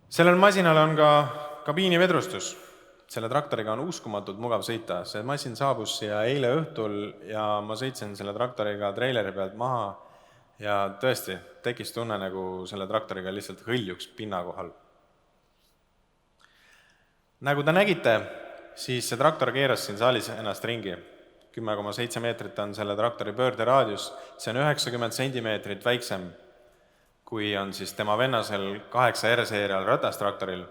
Sellel masinal on ka kabiinivedrustus. Selle traktoriga on uskumatult mugav sõita. See masin saabus siia eile õhtul ja ma sõitsin selle traktoriga treileri pealt maha ja tõesti tekkis tunne, nagu selle traktoriga lihtsalt hõljuks pinna kohal. Nagu te nägite, siis see traktor keeras siin saalis ennast ringi. 10,7 meetrit on selle traktori pöörderaadius. See on 90 sentimeetrit väiksem, kui on siis tema vennasel 8R-seerial ratastraktoril.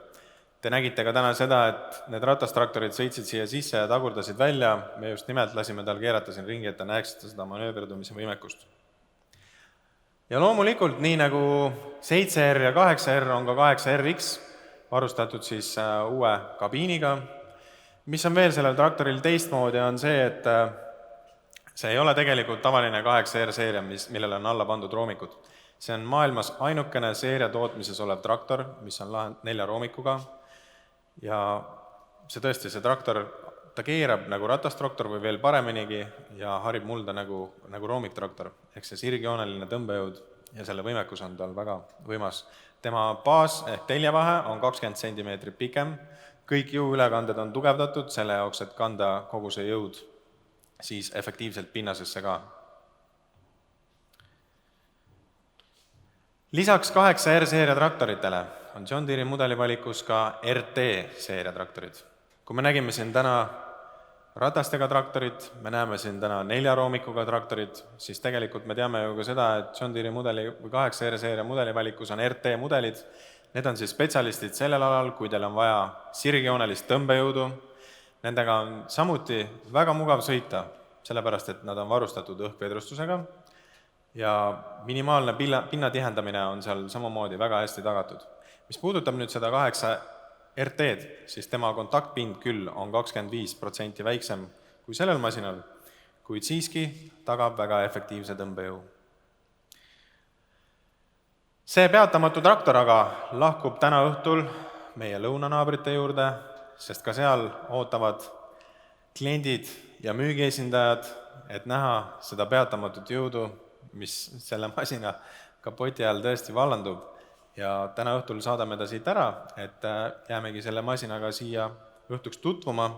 Te nägite ka täna seda, et need ratastraktorid sõitsid siia sisse ja tagurdasid välja. Me just nimelt lasime tal keerata siin ringi, et te näeksite seda manööverdumise võimekust. Ja loomulikult, nii nagu 7R ja 8R on ka 8RX varustatud siis uue kabiiniga. Mis on veel sellel traktoril teistmoodi, on see, et see ei ole tegelikult tavaline 8R-seeria, millele on alla pandud roomikud. See on maailmas ainukene seeria tootmises olev traktor, mis on 4 roomikuga. Ja see tõesti, see traktor, ta keerab nagu ratastraktor või veel pareminigi ja harib mulda nagu roomiktraktor. Ehk see sirgjooneline tõmbejõud ja selle võimekus on tal väga võimas. Tema baas ehk teljavahe on 20 cm pikem. Kõik jõuülekanded on tugevdatud selle jaoks, et kanda kogu see jõud siis efektiivselt pinnasesse ka. Lisaks 8R-seeria traktoritele on John Deere mudelivalikus ka RT-seeria traktorid. Kui me nägime siin täna ratastega traktorit, me näeme siin täna 4 roomikuga traktorit, siis tegelikult me teame ju ka seda, et John Deere mudeli või 8R-seeria mudelivalikus on RT-mudelid. Need on siis spetsialistid sellel alal, kui teil on vaja sirgjoonelist tõmbejõudu. Nendega on samuti väga mugav sõita, sellepärast et nad on varustatud õhkvedrustusega ja minimaalne pinna tihendamine on seal samamoodi väga hästi tagatud. Mis puudutab nüüd seda 8RT-d, siis tema kontaktpind küll on 25% väiksem kui sellel masinal, kuid siiski tagab väga efektiivse tõmbejõu. See peatamatu traktor aga lahkub täna õhtul meie lõunanaabrite juurde, sest ka seal ootavad kliendid ja müügiesindajad, et näha seda peatamatut jõudu, mis selle masina kapoti all tõesti vallandub. Ja täna õhtul saadame ta siit ära, et jäämegi selle masinaga siia õhtuks tutvuma.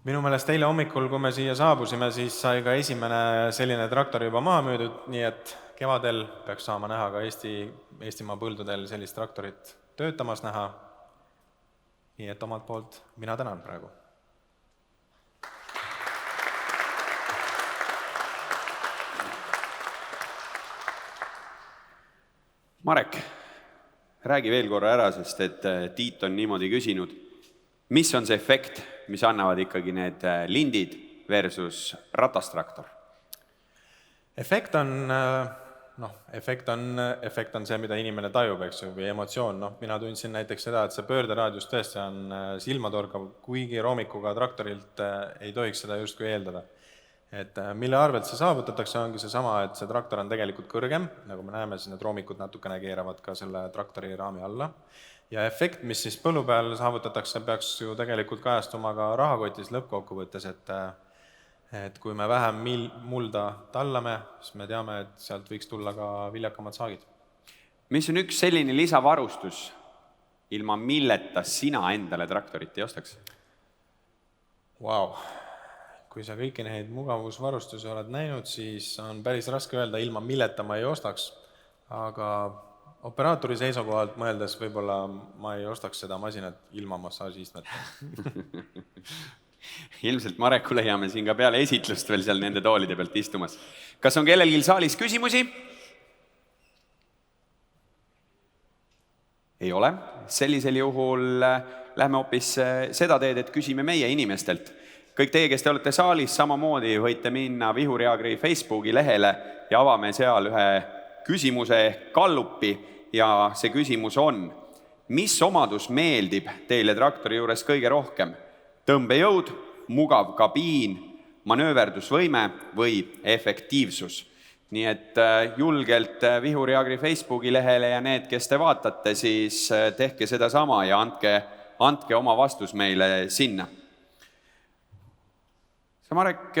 Minu meelest eile hommikul, kui me siia saabusime, siis sai ka esimene selline traktor juba maha müüdud, nii et kevadel peaks saama näha ka Eestimaa põldudel sellist traktorit töötamas näha. Nii et omalt poolt mina tänan praegu.
Marek, räägi veel korra ära, sest et Tiit on niimoodi küsinud. Mis on see efekt, mis annavad ikkagi need lindid versus ratastraktor?
Efekt on see, mida inimene tajub, eks ju, või emotsioon. Mina tundsin näiteks seda, et see pöörderaadius tõesti on silmatorkav, kuigi roomikuga traktorilt ei tohiks seda justkui eeldada. Et mille arvelt see saavutatakse, ongi see sama, et see traktor on tegelikult kõrgem, nagu me näeme, siis need roomikud natukene keeravad ka selle traktori raami alla. Ja efekt, mis siis põllu peal saavutatakse, peaks ju tegelikult kajastuma ka rahakotis lõppkokkuvõttes, et kui me vähem mulda tallame, siis me teame, et sealt võiks tulla ka viljakamad saagid.
Mis on üks selline lisavarustus, ilma milleta sina endale traktorit ei ostaks?
Vau! Kui sa kõiki neid mugavusvarustusi oled näinud, siis on päris raske öelda, ilma milleta ma ei ostaks, aga operaatori seisukohalt mõeldes võib-olla ma ei ostaks seda masinat ilma massaažiistmeta.
Ilmselt Mareku leiame siin ka peale esitlust veel seal nende toolide pealt istumas. Kas on kellelgi saalis küsimusi? Ei ole. Sellisel juhul lähme hoopis seda teed, et küsime meie inimestelt. Kõik teie, kes te olete saalis, samamoodi võite minna Vihuri Agri Facebooki lehele ja avame seal ühe küsimuse gallupi ja see küsimus on, mis omadus meeldib teile traktori juures kõige rohkem? Tõmbejõud, mugav kabiin, manööverdusvõime või efektiivsus? Nii et julgelt Vihuri Agri Facebooki lehele ja need, kes te vaatate, siis tehke seda sama ja andke oma vastus meile sinna. Sa, Marek,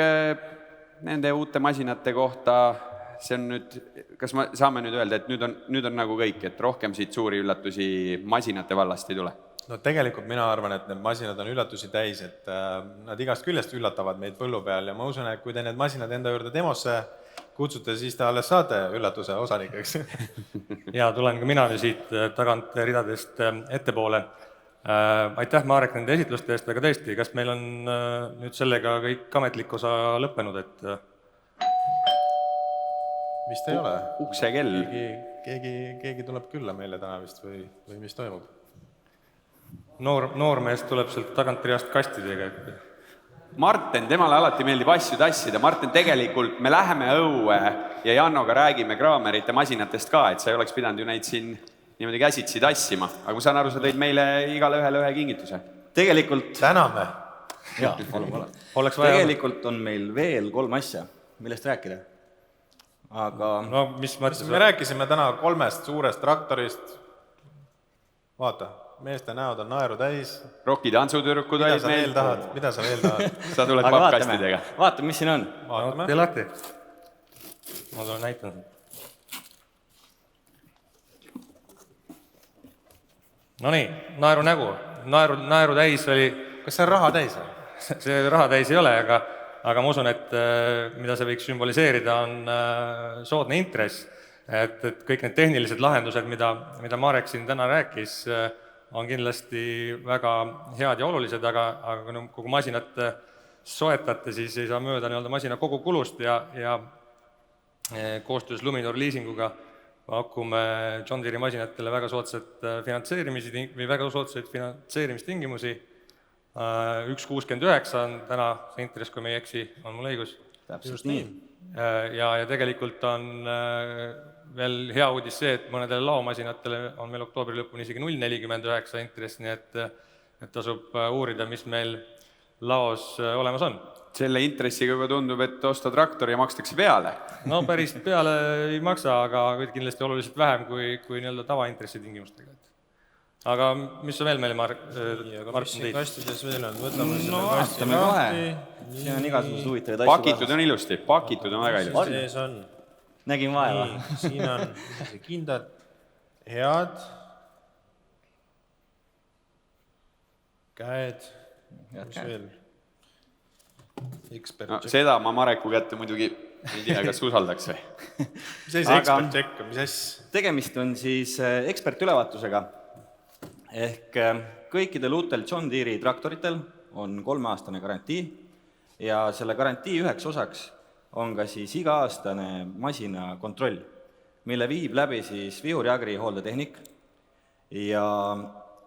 nende uute masinate kohta, see on nüüd, kas me saame nüüd öelda, et nüüd on nagu kõik, et rohkem siit suuri üllatusi masinate vallast ei tule?
No tegelikult mina arvan, et need masinad on üllatusi täis, et nad igast küljest üllatavad meid põllu peal ja ma usun, et kui te need masinad enda juurde demosse kutsute, siis te alles saate üllatuse osanikeks.
Ja tulen ka mina siit tagant ridadest ettepoole. Aitäh, Marek, nende esitluste eest, aga tõesti, kas meil on nüüd sellega kõik ametlik osa lõppenud, et...
Vist ei ole.
Uksekell.
Keegi tuleb külla meile täna vist või mis toimub?
Noormees tuleb sealt tagantreast kastidega.
Martin, temale alati meeldib asju tassida. Martin, tegelikult me läheme õue ja Jannoga räägime Kraamerite masinatest ka, et sa ei oleks pidanud ju neid siin niimoodi käsitsi tassima. Aga ma saan aru, sa tõid meile igale ühele ühe kingituse.
Tegelikult...
Täname!
Jaa, palun. Tegelikult on meil veel 3 asja, millest rääkida. Aga...
No, mis
me rääkisime täna 3 suurest traktorist. Vaata, meeste näod on naeru täis.
Roki tantsutürkud olid meil.
Mida sa veel tahad?
Sa tuled pappkastidega.
Vaatame, mis siin on.
Tee lahti. Ma tulen näitan. No nii, naeru nägu. Naeru täis oli...
Kas see on raha täis?
See raha täis ei ole, aga ma usun, et mida see võiks sümboliseerida, on soodne intress. Et kõik need tehnilised lahendused, mida Marek siin täna rääkis, on kindlasti väga head ja olulised, aga kogu masinat soetate, siis ei saa mööda masina kogu kulust ja koostöös Luminor Leasinguga pakume John Deere masinatele väga soodsaid finantseerimistingimusi. 1,69 on täna see intress, kui me ei eksi, on mul õigus.
Täpselt nii.
Ja tegelikult on veel hea uudis see, et mõnedele laomasinatele on meil oktoobri lõpuni isegi 0,49 intress, nii et tasub uurida, mis meil laos olemas on.
Selle intressiga juba tundub, et osta traktor ja makstakse peale.
No päris peale ei maksa, aga kindlasti oluliselt vähem kui tavaintressi tingimustega. Aga mis on veel meile, Martin Tiit?
Kastides veel on, võtame
selle kasti lahti. Siin on igasugused huvitavad asju.
Pakitud on ilusti, pakitud on väga ilusti.
Sees on.
Nägin vaeva.
Siin on kindad, head, käed, mis veel?
No, seda ma Mareku kätte muidugi ei tea, kas usaldaks või?
Mis asi ekspert-tšekk, mis asja?
Tegemist on siis ekspertülevaatusega. Ehk kõikidel uutel John Deere traktoritel on 3-aastane garantii ja selle garantii üheks osaks on ka siis iga-aastane masina kontroll. mille viib läbi siis Vihuri Agri hooldetehnik ja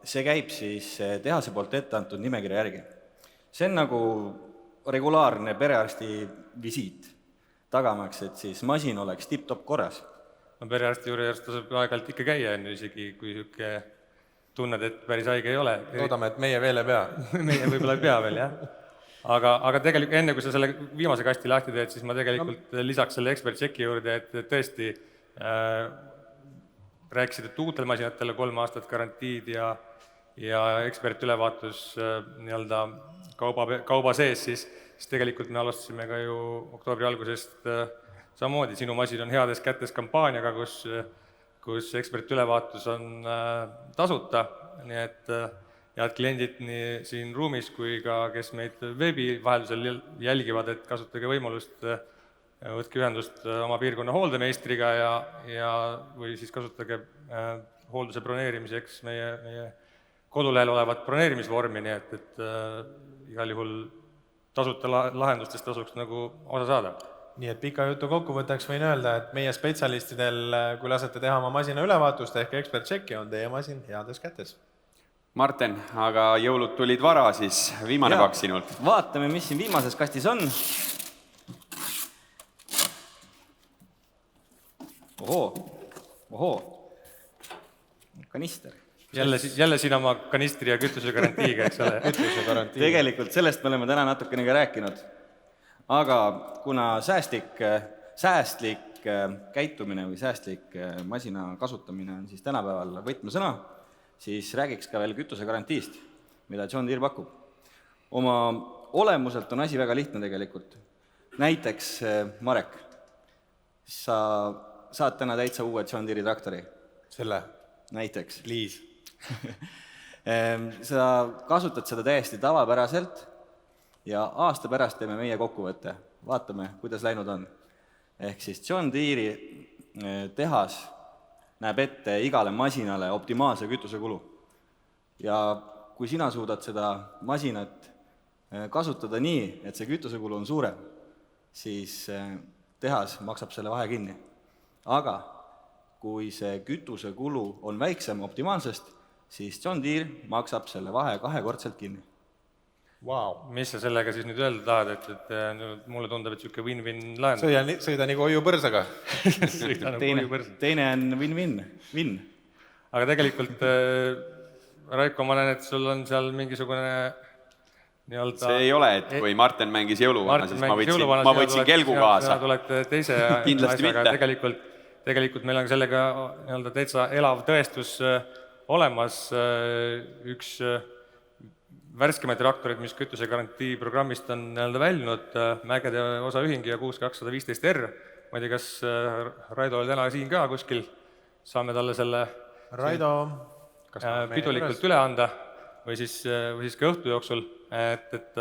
see käib siis tehase poolt ette antud nimekirja järgi. See on nagu regulaarne perearsti visiit, tagamaks, et siis masin oleks tipp-topp korras.
No perearsti juures tasub aeg-ajalt ikka käia, isegi kui siuke tunned, et päris haige ei ole.
Loodame, et meie veel ei pea.
Meie võib-olla ei pea veel, jah. Aga tegelikult enne, kui sa selle viimase kasti lahti teed, siis ma tegelikult lisaks selle expert-checki juurde, et tõesti rääkisid, et uutel masinatele 3 aastat garantiid ja ekspertülevaatus nii-öelda kauba sees, siis tegelikult me alustasime ka ju oktoobri algusest samamoodi Sinu masin on heades kätes kampaaniaga, kus ekspertülevaatus on tasuta, nii et head kliendid nii siin ruumis kui ka, kes meid veebi vaheldusel jälgivad, et kasutage võimalust, võtke ühendust oma piirkonna hooldemeistriga või siis kasutage hoolduse broneerimiseks meie kodulehel olevat broneerimisvormi, nii et igal juhul tasuta lahendustest tasuks nagu osa saada.
Nii et pika jutu kokkuvõtteks võin öelda, et meie spetsialistidel, kui lasete teha oma masina ülevaatust ehk expert-checki, on teie masin heades kätes.
Martin, aga jõulud tulid vara, siis viimane pakk sinult.
Vaatame, mis siin viimases kastis on. Ohoo, kanister.
Jälle siin oma kanistri ja kütuse garantiiga, eks ole?
Tegelikult sellest me oleme täna natukene ka rääkinud. Aga kuna säästlik käitumine või säästlik masina kasutamine on siis tänapäeval võtmesõna, siis räägiks ka veel kütuse garantiist, mida John Deere pakub. Oma olemuselt on asi väga lihtne tegelikult. Näiteks, Marek, sa saad täna täitsa uue John Deere traktori.
Selle?
Näiteks.
Please.
Sa kasutad seda täiesti tavapäraselt ja aasta pärast teeme meie kokkuvõtte. Vaatame, kuidas läinud on. Ehk siis John Deere tehas näeb ette igale masinale optimaalse kütusekulu. Ja kui sina suudad seda masinat kasutada nii, et see kütusekulu on suurem, siis tehas maksab selle vahe kinni. Aga kui see kütusekulu on väiksem optimaalsest, siis John Deere maksab selle vahe 2-kordselt kinni.
Wow.
Mis sa sellega siis nüüd öelda tahad, et mulle tundub, et siuke win-win lahendus?
Sõida nagu Oiu põrsaga.
Teine on win-win.
Aga tegelikult, Raiko, ma näen, et sul on seal mingisugune nii-öelda...
See ei ole, et kui Martin mängis jõuluvana, siis ma võtsin kelgu kaasa.
Sa tulete teise
asjaga.
Tegelikult meil on sellega nii-öelda täitsa elav tõestus olemas. Üks värskemaid traktorid, mis kütuse garantii programmist on väljunud, Mägede osaühing ja 6215R. Ma ei tea, kas Raido oli täna siin ka kuskil, saame talle selle
Raido,
pidulikult üle anda või siis ka õhtu jooksul, et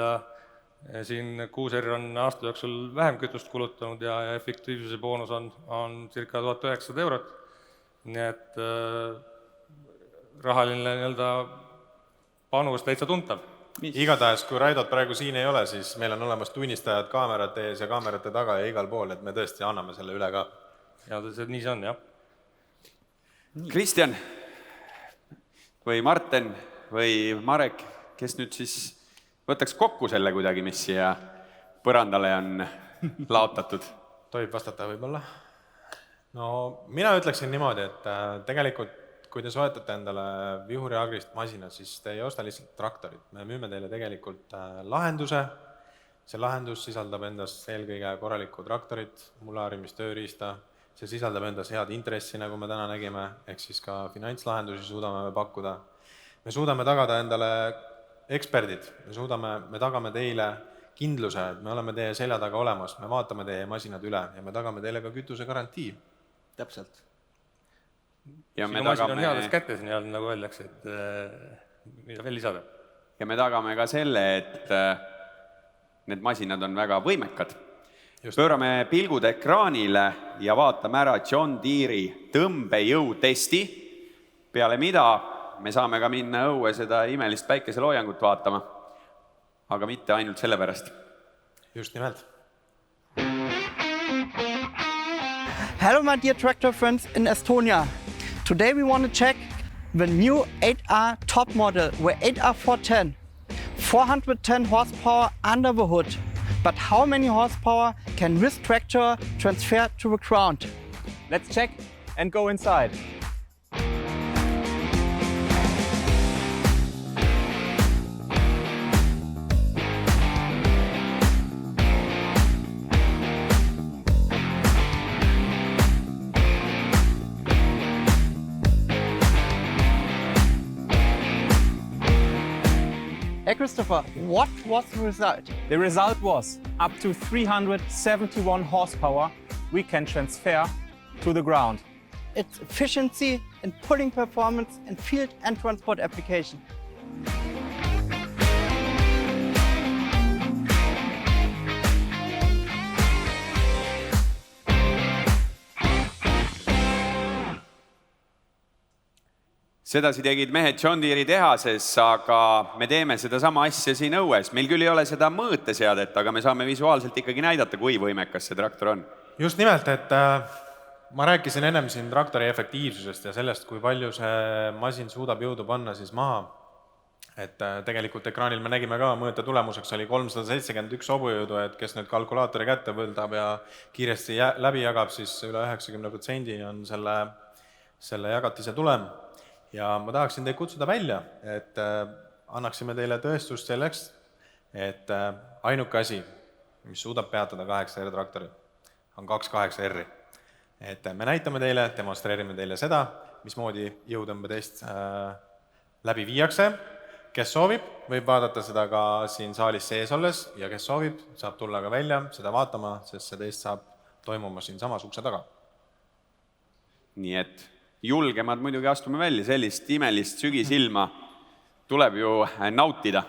siin 6R on aasta jooksul vähem kütust kulutanud ja efektiivsuse boonus on circa 1900 €. Nii et rahaline nii-öelda panus täitsa tuntav.
Igatahes, kui Raidot praegu siin ei ole, siis meil on olemas tunnistajad kaamerate ees ja kaamerate taga ja igal pool, et me tõesti anname selle üle ka.
Ja nii see on, jah.
Kristjan või Martin või Marek, kes nüüd siis võtaks kokku selle kuidagi, mis siia põrandale on laotatud?
Tohib vastata võib-olla? No mina ütleksin niimoodi, et tegelikult kui te soetate endale Vihuri Agrist masinad, siis te ei osta lihtsalt traktorit. Me müüme teile tegelikult lahenduse. See lahendus sisaldab endas eelkõige korralikku traktorit, mullaharimistööriista. See sisaldab endas head intressi, nagu me täna nägime, ehk siis ka finantslahendusi suudame me pakkuda. Me suudame tagada endale eksperdid, me tagame teile kindluse, et me oleme teie selja taga olemas, me vaatame teie masinad üle ja me tagame teile ka kütuse garantii.
Täpselt.
Sinu masin on heades kätes, nagu öeldakse, et mida veel lisada.
Ja me tagame ka selle, et need masinad on väga võimekad. Pöörame pilgud ekraanile ja vaatame ära John Deere'i tõmbejõutesti, peale mida me saame ka minna õue seda imelist päikeseloojangut vaatama, aga mitte ainult selle pärast.
Just nimelt.
Hello my dear tractor friends in Estonia. Today we want to check the new 8R top model, the 8R 410. 410 horsepower under the hood. But how many horsepower can this tractor transfer to the ground?
Let's check and go inside.
Hey Christopher, what was the result?
The result was up to 371 horsepower we can transfer to the ground.
Its efficiency in pulling performance in field and transport application.
Sedasi tegid mehed John Deere tehases, aga me teeme seda sama asja siin õues. Meil küll ei ole seda mõõteseadet, aga me saame visuaalselt ikkagi näidata, kui võimekas see traktor on.
Just nimelt, et ma rääkisin ennem siin traktori efektiivsusest ja sellest, kui palju see masin suudab jõudu panna siis maha. Et tegelikult ekraanil me nägime ka, mõõte tulemuseks oli 371 hobujõudu, et kes nüüd kalkulaatori kätte võldab ja kiiresti läbi jagab, siis üle 90% on selle jagatise tulem. Ja ma tahaksin teid kutsuda välja, et annaksime teile tõestust selleks, et ainuke asi, mis suudab peatada 8R traktori, on 28R. Et me näitame teile, demonstreerime teile seda, mismoodi jõutõmbetest läbi viiakse. Kes soovib, võib vaadata seda ka siin saalis sees olles ja kes soovib, saab tulla ka välja seda vaatama, sest see test saab toimuma siin samas ukse taga.
Nii et julgemad muidugi astume välja, sellist imelist sügisilma tuleb ju nautida.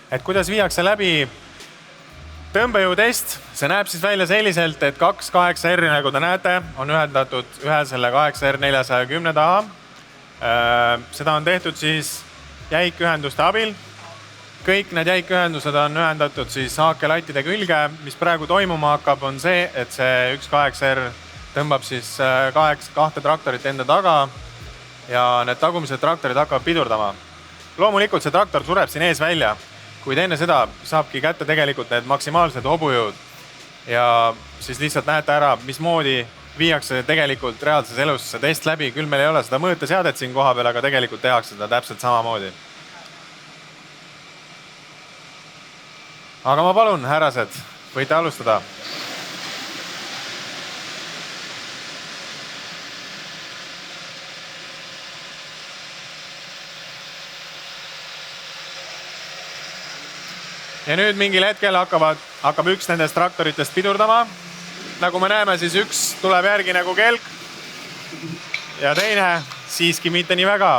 Et kuidas viiakse läbi tõmbejõutest, see näeb siis välja selliselt, et 28R, nagu te näete, on ühendatud ühe selle 8R 410 taha. Seda on tehtud siis jäikühenduste abil. Kõik need jäikühendused on ühendatud siis haakelattide külge. Mis praegu toimuma hakkab, on see, et see 1.8R tõmbab siis kahte traktorit enda taga ja need tagumised traktorid hakkavad pidurdama. Loomulikult see traktor sureb siin ees välja, kuid enne seda saabki kätte tegelikult need maksimaalsed hobujõud ja siis lihtsalt näete ära, mismoodi viiakse tegelikult reaalses elus see test läbi. Küll meil ei ole seda mõõteseadet siin koha peal, aga tegelikult tehakse seda täpselt samamoodi. Aga ma palun, härrased, võite alustada. Ja nüüd mingil hetkel hakkab üks nendest traktoritest pidurdama. Nagu me näeme, siis üks tuleb järgi nagu kelk ja teine siiski mitte nii väga,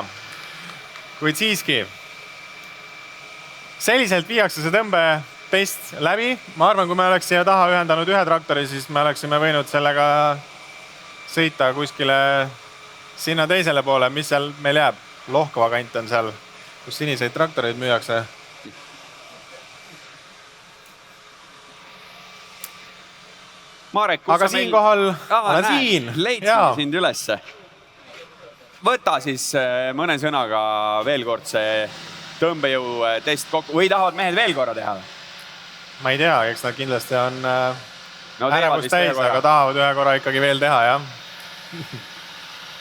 kuid siiski. Selliselt viiakse see tõmbetest läbi. Ma arvan, kui me oleks siia taha ühendanud ühe traktori, siis me oleksime võinud sellega sõita kuskile sinna teisele poole, mis seal meil jääb. Lohkava kant on seal, kus siniseid traktoreid müüakse.
Marek,
aga siinkohal olen siin.
Leidsime sind ülesse. Võta siis mõne sõnaga veel kord see tõmbejõu test kokku või tahavad mehed veel korra teha?
Ma ei tea, eks nad kindlasti on ärevust täis, aga tahavad ühe korra ikkagi veel teha, jah.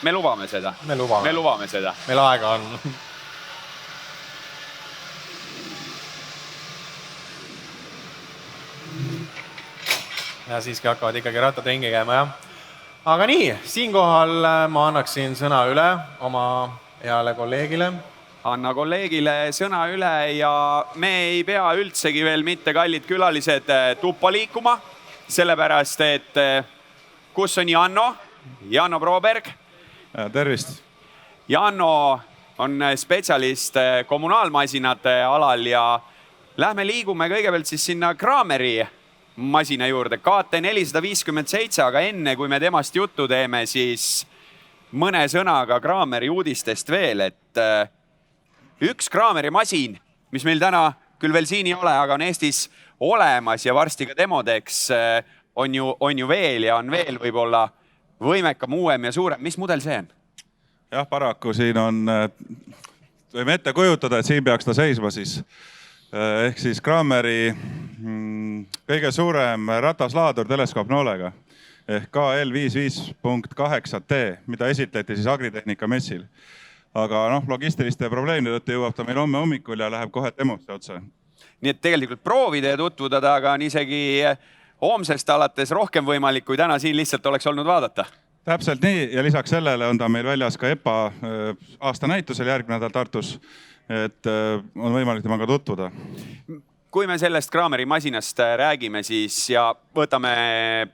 Me lubame seda.
Me lubame
seda.
Meil aega on. Ja siiski hakkavad ikkagi rattad ringi käima, jah. Aga nii, siinkohal ma annaksin sõna üle oma heale kolleegile.
Anna kolleegile sõna üle ja me ei pea üldsegi veel mitte kallid külalised tuppa liikuma, sellepärast, et kus on Janno Broberg.
Tervist!
Janno on spetsialist kommunaalmasinate alal ja lähme liigume kõigepealt siis sinna Krahmeri masina juurde, KT457, aga enne kui me temast juttu teeme, siis mõne sõnaga Krahmeri uudistest veel, et üks Krahmeri masin, mis meil täna küll veel siin ei ole, aga on Eestis olemas ja varsti ka demodeks on ju veel ja on veel võib-olla võimekam, uuem ja suurem. Mis mudel see on?
Jah, paraku siin on, võime ette kujutada, et siin peaks ta seisma siis. Ehk siis Krahmeri kõige suurem rataslaadur teleskoopnoolega ehk KL55.8T, mida esitleti siis Agritehnika messil. Aga logistiliste probleemide tõttu jõuab ta meil homme hommikul ja läheb kohe demosse otsa.
Nii et tegelikult proovida ja tutvuda, aga on isegi homsest alates rohkem võimalik, kui täna siin lihtsalt oleks olnud vaadata.
Täpselt nii ja lisaks sellele on ta meil väljas ka EPA aastanäitusel järgmine nädal Tartus, et on võimalik temaga tutvuda.
Kui me sellest Krahmeri masinast räägime siis ja võtame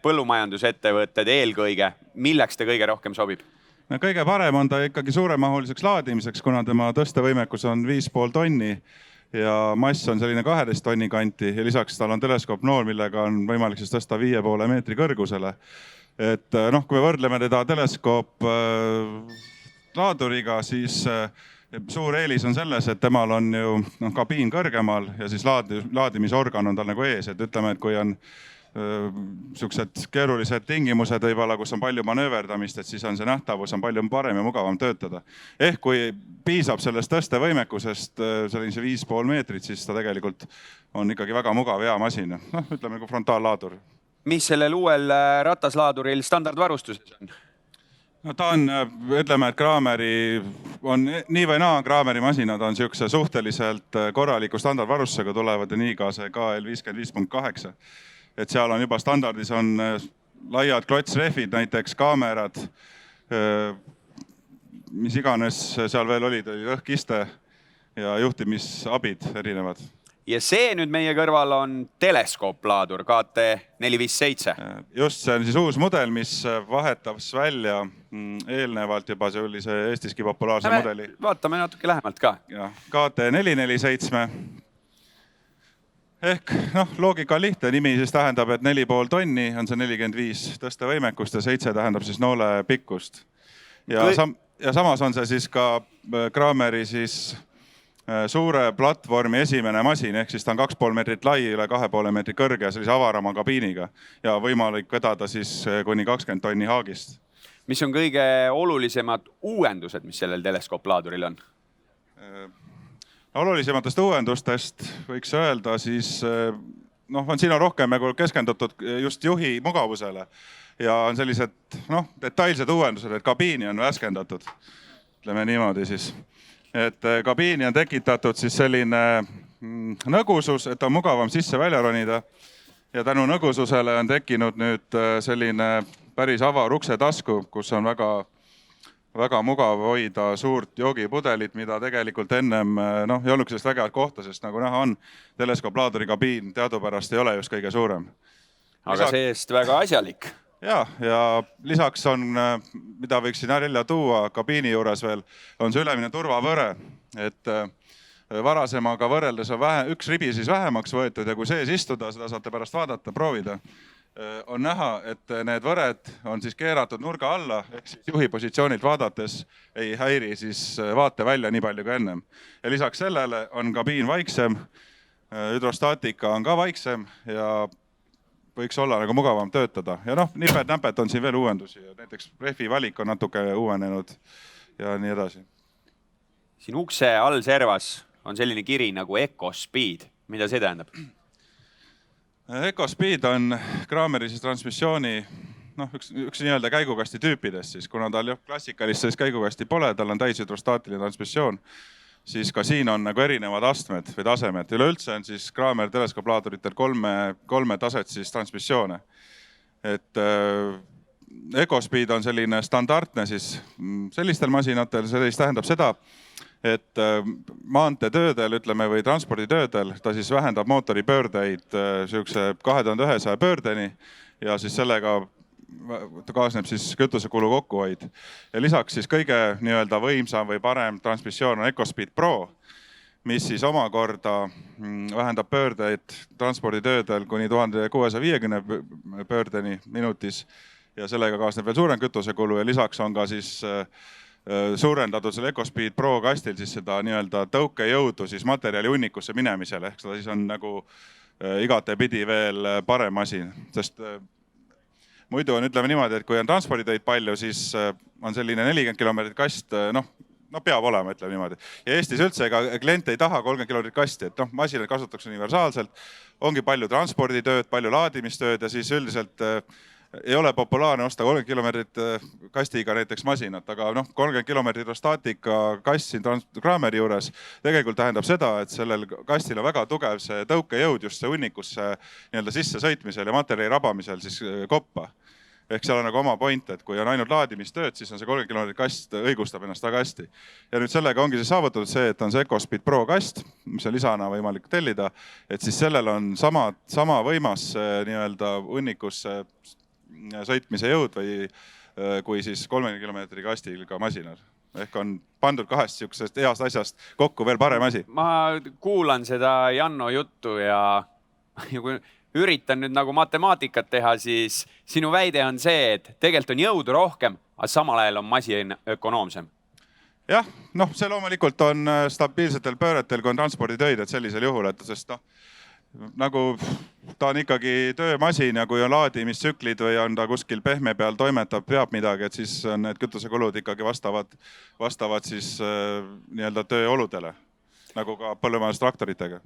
põllumajandusettevõtted eelkõige, milleks ta kõige rohkem sobib?
Kõige parem on ta ikkagi suuremahuliseks laadimiseks, kuna tema tõstevõimekus on 5,5 tonni ja mass on selline 12 tonni kanti ja lisaks tal on teleskoopnool, millega on võimalik siis tõsta 5,5 meetri kõrgusele. Et kui me võrdleme teda teleskoop laaduriga, siis suur eelis on selles, et temal on ju kabiin kõrgemal ja siis laadimisorgan on tal nagu ees. Et ütleme, et kui on sellised keerulised tingimused võib-olla, kus on palju manööverdamist, et siis on see nähtavus on palju parem ja mugavam töötada. Ehk kui piisab sellest tõstevõimekusest sellise 5,5 meetrit, siis ta tegelikult on ikkagi väga mugav hea masin. Ütleme nagu frontaallaadur.
Mis sellel uuel rataslaaduril standardvarustuses on?
Ta on, ütleme, et Krahmeri on nii või naa, Krahmeri masinad on siukse suhteliselt korraliku standardvarustusega tulevad ja nii ka see KL55.8. Et seal on juba standardis on laiad klotsrehvid, näiteks kaamerad, mis iganes seal veel olid, õhkiste ja juhtimisabid erinevad.
Ja see nüüd meie kõrval on teleskooplaadur KT457.
Just, see on siis uus mudel, mis vahetas välja eelnevalt juba sellise Eestiski populaarse mudeli.
Vaatame natuke lähemalt ka.
KT447. Ehk loogika on lihtne, nimi siis tähendab, et 4,5 tonni on see 45 tõstevõimekust ja 7 tähendab siis noole pikkust. Ja samas on see siis ka Krahmeri siis suure platvormi esimene masin, ehk siis ta on 2,5 meetrit lai, üle 2,5 meetrit kõrge sellise avarama kabiiniga ja võimalik vedada siis kuni 20 tonni haagist.
Mis on kõige olulisemad uuendused, mis sellel teleskooplaaduril on?
Olulisematest uuendustest võiks öelda siis, siin on rohkem keskendutud just juhi mugavusele ja on sellised detailsed uuendused, et kabiini on värskendatud, ütleme niimoodi siis. Et kabiini on tekitatud siis selline nõgusus, et on mugavam sisse välja ronida ja tänu nõgususele on tekkinud nüüd selline päris avar uksetasku, kus on väga mugav hoida suurt joogipudelit, mida tegelikult ennem ei olnud sellest väga head kohta, sest nagu näha on, teleskooplaaduri kabiin teadupärast ei ole just kõige suurem.
Aga seest väga asjalik.
Ja lisaks on, mida võiksin välja tuua kabiini juures veel, on see ülemine turvavõre, et varasemaga võrreldes on üks ribi siis vähemaks võetud ja kui sees istuda, seda saate pärast vaadata, proovida, on näha, et need võred on siis keeratud nurga alla, ehk siis juhi positsioonilt vaadates ei häiri siis vaate välja nii palju kui ennem. Ja lisaks sellele on kabiin vaiksem, hüdrostaatika on ka vaiksem ja võiks olla nagu mugavam töötada. Ja nipet-näpet on siin veel uuendusi. Näiteks rehvi valik on natuke uuenenud ja nii edasi.
Siin ukse all servas on selline kiri nagu EcoSpeed. Mida see tähendab?
EcoSpeed on Krahmeri siis transmissiooni üks nii-öelda käigukasti tüüpidest, siis kuna tal klassikalist sellist käigukasti pole, tal on täishüdrostaatiline transmissioon, siis ka siin on nagu erinevad astmed või tasemed. Üleüldse on siis Krahmeri teleskoplaatoritel kolme taset siis transmissioone. Et EcoSpeed on selline standardne siis sellistel masinatel, see tähendab seda, et maanteetöödel, ütleme, või transporditöödel ta siis vähendab mootori pöördeid sihukese 2100 pöördeni ja siis sellega kaasneb siis kütusekulu kokkuhoid. Ja lisaks siis kõige nii-öelda võimsam või parem transmissioon on EcoSpeed Pro, mis siis omakorda vähendab pöördeid transporditöödel kuni 1650 pöördeni minutis ja sellega kaasneb veel suurem kütusekulu ja lisaks on ka siis suurendatud selle EcoSpeed Pro kastil siis seda nii-öelda tõukejõudu siis materjali hunnikusse minemisele, ehk seda siis on nagu igatepidi veel parem masin, sest muidu on, ütleme niimoodi, et kui on transporditöid palju, siis on selline 40 kilomeetrit kast, peab olema, ütleme niimoodi. Ja Eestis üldse ega klient ei taha 30 kilomeetrit kasti, et masinad kasutatakse universaalselt, ongi palju transporditööd, palju laadimistööd ja siis üldiselt ei ole populaarne osta 30 kilomeetrit kastiga näiteks masinat, aga 30 kilomeetrit staatika kast siin Krahmeri juures tegelikult tähendab seda, et sellel kastil on väga tugev see tõukejõud just see hunnikusse nii-öelda sisse sõitmisel ja materjali rabamisel siis koppa. Ehk seal on nagu oma point, et kui on ainult laadimistööd, siis on see 30 kilomeetrit kast õigustab ennast väga hästi. Ja nüüd sellega ongi siis saavutatud see, et on see EcoSpeed Pro kast, mis on lisana võimalik tellida, et siis sellel on sama võimas nii-öelda hunnikusse sõitmise jõud või kui siis 30 kilomeetri kastil ka masinal. Ehk on pandud kahest sihukesest heast asjast kokku veel parem asi.
Ma kuulan seda Janno juttu ja kui üritan nüüd nagu matemaatikat teha, siis sinu väide on see, et tegelikult on jõudu rohkem, aga samal ajal on masin ökonoomsem.
Jah, see loomulikult on stabiilsetel pööretel, kui on transporditöid, et sellisel juhul, et sest nagu ta on ikkagi töömasin ja kui on laadimistsüklid või on ta kuskil pehme peal toimetab, peab midagi, et siis need kütusekulud ikkagi vastavad siis nii-öelda tööoludele, nagu ka põllumajandustraktoritega.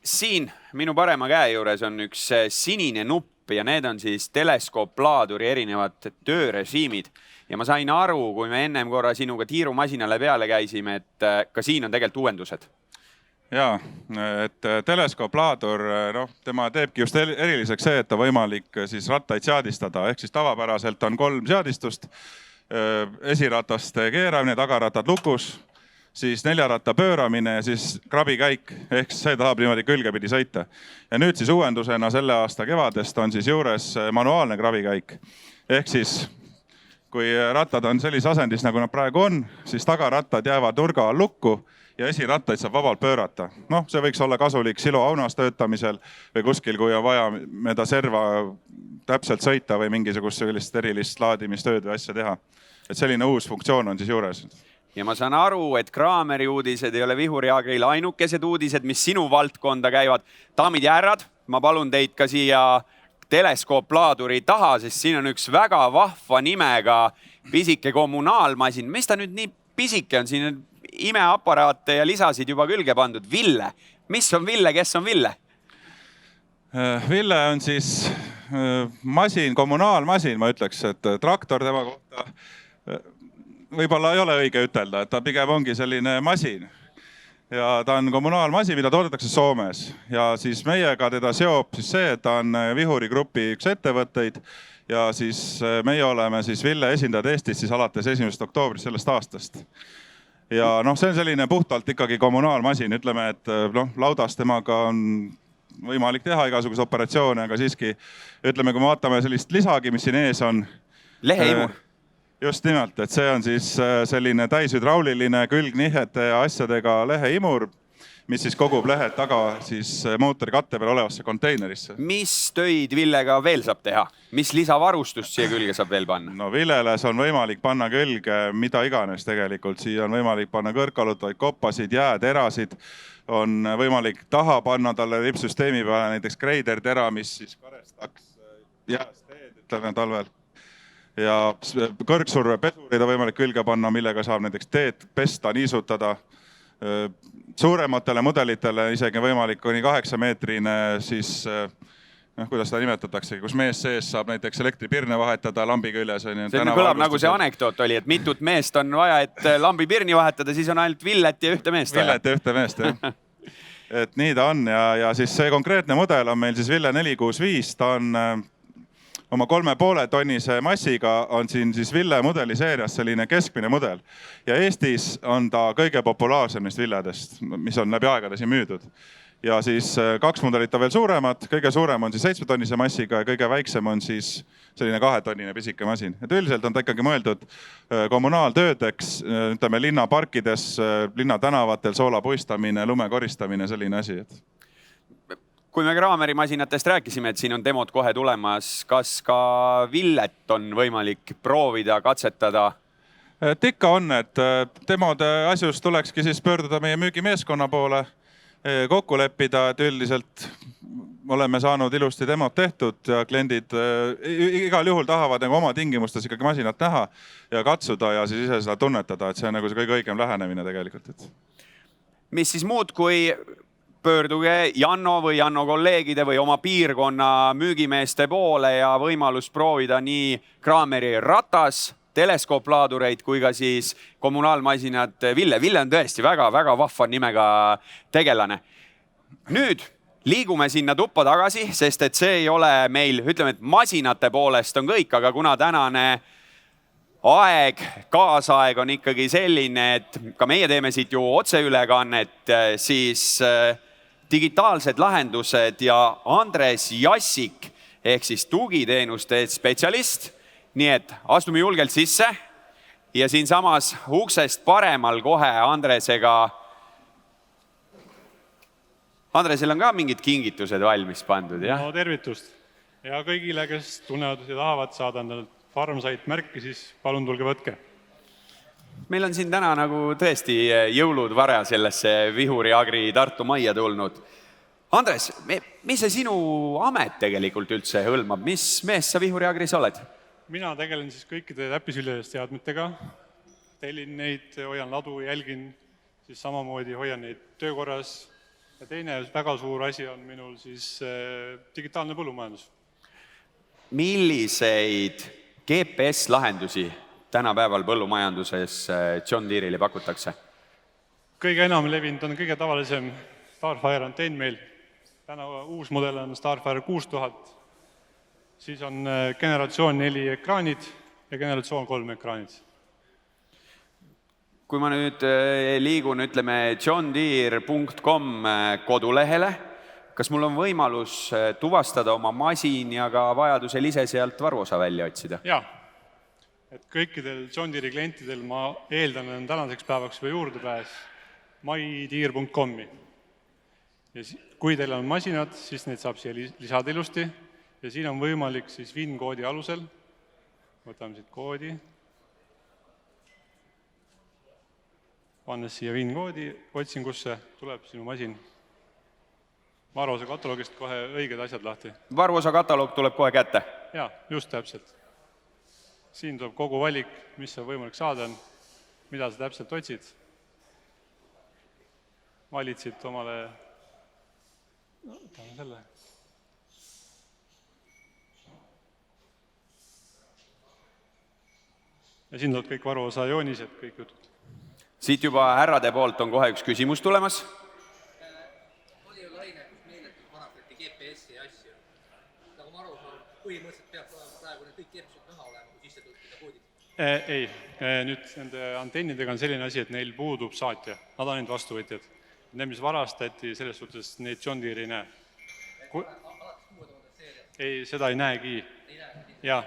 Siin minu parema käe juures on üks sinine nupp ja need on siis teleskoopplaaduri erinevad töörežiimid. Ja ma sain aru, kui me ennem korra sinuga tiirumasinale peale käisime, et ka siin on tegelikult uuendused.
Jaa, et teleskooplaadur, tema teebki just eriliseks see, et ta võimalik siis rattaid seadistada. Ehk siis tavapäraselt on 3 seadistust, esirataste keeramine, tagaratad lukus, siis 4 ratta pööramine ja siis krabikäik. Ehk see tahab niimoodi külgepidi sõita. Ja nüüd siis uuendusena selle aasta kevadest on siis juures manuaalne krabikäik. Ehk siis kui rattad on sellises asendis, nagu nad praegu on, siis tagarattad jäävad nurga all lukku ja esirattaid saab vabalt pöörata. See võiks olla kasulik siloaunas töötamisel või kuskil, kui on vaja mööda serva täpselt sõita või mingisugust sellist erilist laadimistööd või asja teha. Et selline uus funktsioon on siis juures.
Ja ma saan aru, et Krahmeri uudised ei ole Vihuri Agril ainukesed uudised, mis sinu valdkonda käivad. Daamid ja härrad, ma palun teid ka siia teleskoopplaaduri taha, sest siin on üks väga vahva nimega pisike kommunaalmasin. Mis ta nüüd nii pisike on? Siin on imeaparaate ja lisasid juba külge pandud. Ville. Mis on Ville? Kes on Ville?
Ville on siis masin, kommunaalmasin, ma ütleks, et traktor tema kohta võib-olla ei ole õige ütelda, et ta pigem ongi selline masin. Ja ta on kommunaalmasin, mida toodetakse Soomes. Ja siis meiega teda seob siis see, et ta on Vihuri grupi üks ettevõtteid ja siis meie oleme siis Ville esindajad Eestis siis alates 1. oktoobrist sellest aastast. Ja see on selline puhtalt ikkagi kommunaalmasin, ütleme, et laudas temaga on võimalik teha igasuguse operatsioone, aga siiski ütleme, kui me vaatame sellist lisagi, mis siin ees on.
Leheimur.
Just nimelt, et see on siis selline täishüdrauliline külgnihete ja asjadega leheimur, mis siis kogub lehed taga siis mootori katte peal olevasse konteinerisse.
Mis töid Villega veel saab teha? Mis lisavarustust siia külge saab veel panna?
Villeles on võimalik panna külge mida iganes tegelikult. Siia on võimalik panna kõrgkallutavaid koppasid, jääterasid. On võimalik taha panna talle ripsüsteemi peale näiteks greidertera, mis siis karestaks jääst teed, ütleme talvel. Ja kõrgsurve pesureid on võimalik külge panna, millega saab näiteks teed pesta, niisutada. Suurematele mudelitele isegi võimalik kuni 8-meetrine siis kuidas seda nimetatakse, kus mees sees saab näiteks elektripirne vahetada lambi küljes.
See kõlab nagu see anekdoot oli, et mitut meest on vaja, et lambi pirni vahetada, siis on ainult Villet ja ühte meest.
Villet ja ühte meest, jah. Et nii ta on ja siis see konkreetne mudel on meil siis Ville 465, ta on oma 3,5 tonnise massiga on siin siis Ville mudeliseerias selline keskmine mudel. Ja Eestis on ta kõige populaarsem neist Villedest, mis on läbi aegade siin müüdud. Ja siis 2 mudelit on veel suuremad, kõige suurem on siis 7 tonnise massiga ja kõige väiksem on siis selline 2 tonnine pisike masin. Et üldiselt on ta ikkagi mõeldud kommunaaltöödeks, ütleme linnaparkides, linnatänavatel, soola puistamine, lume koristamine, selline asi.
Kui me Kraameri masinatest rääkisime, et siin on demod kohe tulemas, kas ka Villet on võimalik proovida, katsetada?
Et ikka on, et demode asjus tulekski siis pöörduda meie müügimeeskonna poole, kokku leppida, et üldiselt oleme saanud ilusti demod tehtud ja kliendid igal juhul tahavad nagu oma tingimustes ikkagi masinat näha ja katsuda ja siis ise seda tunnetada, et see on nagu see kõige õigem lähenemine tegelikult.
Mis siis muud kui pöörduge Janno või Janno kolleegide või oma piirkonna müügimeeste poole ja võimalus proovida nii Kraameri ratas, teleskooplaadureid kui ka siis kommunaalmasinad Ville. Ville on tõesti väga-väga vahva nimega tegelane. Nüüd liigume sinna tuppa tagasi, sest et see ei ole meil, ütleme, et masinate poolest on kõik, aga kuna tänane aeg, kaasaeg on ikkagi selline, et ka meie teeme siit ju otseülekannet, siis digitaalsed lahendused ja Andres Jassik ehk siis tugiteenuste spetsialist. Nii et astume julgelt sisse ja siin samas uksest paremal kohe Andresega. Andresel on ka mingid kingitused valmis pandud, jah?
No tervitust. Ja kõigile, kes tunnevad ja tahavad saada endale Farmsite märki, siis palun tulge võtke.
Meil on siin täna nagu tõesti jõulud vara sellesse Vihuri Agri Tartu majja tulnud. Andres, mis see sinu amet tegelikult üldse hõlmab? Mis mees sa Vihuri Agris oled?
Mina tegelen siis kõikide täppisviljeliste seadmetega, tellin neid, hoian ladu, jälgin, siis samamoodi hoian neid töökorras. Ja teine väga suur asi on minul siis digitaalne põllumajandus.
Milliseid GPS-lahendusi tänapäeval põllumajanduses John Deere'ile pakutakse?
Kõige enam levinud on kõige tavalisem Starfire antenn meil. Täna uus mudel on Starfire 6000. Siis on generatsioon 4 ekraanid ja generatsioon 3 ekraanid.
Kui ma nüüd liigun, ütleme, johndeere.com kodulehele, kas mul on võimalus tuvastada oma masin ja ka vajadusel ise sealt varuosa välja otsida?
Jaa, et kõikidel John Deere klientidel ma eeldan on tänaseks päevaks või juurdepääs mydeere.com-i. Ja kui teil on masinad, siis neid saab siia lisada ilusti. Ja siin on võimalik siis VIN-koodi alusel, võtame siit koodi, pannes siia VIN-koodi otsingusse, tuleb sinu masin varuosa kataloogist kohe õiged asjad lahti.
Varuosa kataloog tuleb kohe kätte?
Jaa, just täpselt. Siin tuleb kogu valik, mis on võimalik saada, mida sa täpselt otsid. Valid siit omale, võtame selle. Ja siin tuleb kõik varuosa joonised, kõik jutud.
Siit juba härrade poolt on kohe üks küsimus tulemas.
Oli ju laine, kus meeletult vanafreti GPS-i ja asju. Nagu ma aru saan, põhimõtteliselt peab praegu need kõik keepsud näha olema, kui sisse tõlkida koodid.
Ei, nüüd nende antennidega on selline asi, et neil puudub saatja. Nad on ainult vastuvõtjad. Need, mis varastati, selles suhtes neid John Deere ei näe. Ei, seda ei näegi. Ja,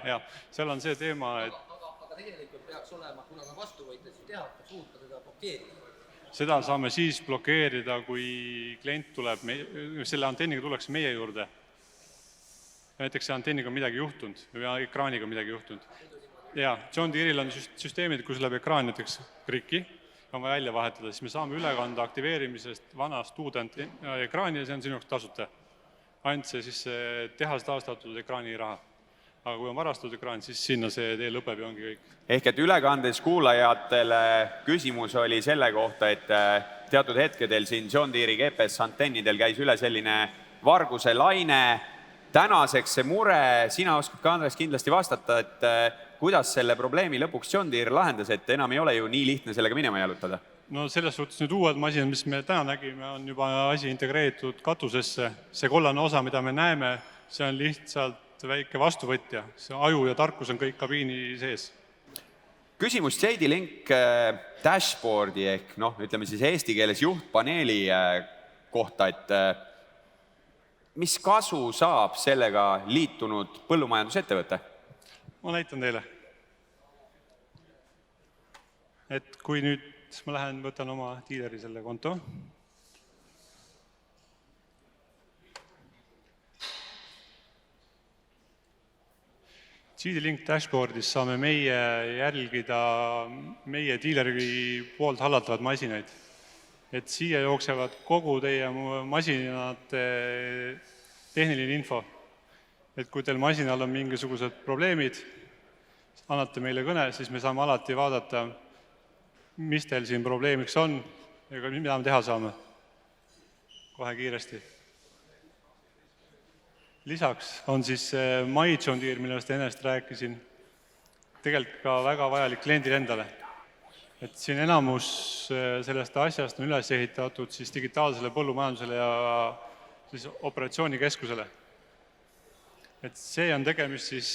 seal on see teema, et
tegelikult peaks olema, kuna ta vastuvõitjad teha, suuta teda blokeerida.
Seda saame siis blokeerida, kui klient tuleb, selle antenniga tullakse meie juurde. Näiteks see antenniga on midagi juhtunud või ekraaniga midagi juhtunud. Ja John Deere'il on süsteemid, kus läheb ekraan näiteks rikki, on vaja välja vahetada, siis me saame üle kanda aktiveerimisest vanast uude ekraani ja see on sinuks tasuta. Ainult see siis tehas taastatud ekraani raha. Aga kui on varastatud ekraan, siis sinna see tee lõpeb ja ongi kõik.
Ehk et ülekandes kuulajatele küsimus oli selle kohta, et teatud hetkedel siin John Deere GPS-antennidel käis üle selline varguse laine. tänaseks see mure, sina oskad ka, Andres, kindlasti vastata, et kuidas selle probleemi lõpuks John Deere lahendas, et enam ei ole ju nii lihtne sellega minema jalutada?
No selles suhtes nüüd uued masinad, mis me täna nägime, on juba asi integreeritud katusesse. See kollane osa, mida me näeme, see on lihtsalt väike vastuvõtja. See aju ja tarkus on kõik kabiini sees.
Küsimus JD-Link dashboardi ehk ütleme siis eesti keeles juhtpaneeli kohta, et mis kasu saab sellega liitunud põllumajandusettevõte?
Ma näitan teile. Et kui nüüd ma lähen, võtan oma diileri selle konto. JD-Link dashboardis saame meie jälgida meie diileri poolt hallatavad masinaid. Et siia jooksevad kogu teie masinate tehniline info. Et kui teil masinal on mingisugused probleemid, annate meile kõne, siis me saame alati vaadata, mis teil siin probleemiks on ja mida me teha saame kohe kiiresti. Lisaks on siis My John Deere, millest ennast rääkisin, tegelikult ka väga vajalik kliendile endale. Et siin enamus sellest asjast on üles ehitatud siis digitaalsele põllumajandusele ja siis operatsioonikeskusele. Et see on tegemist siis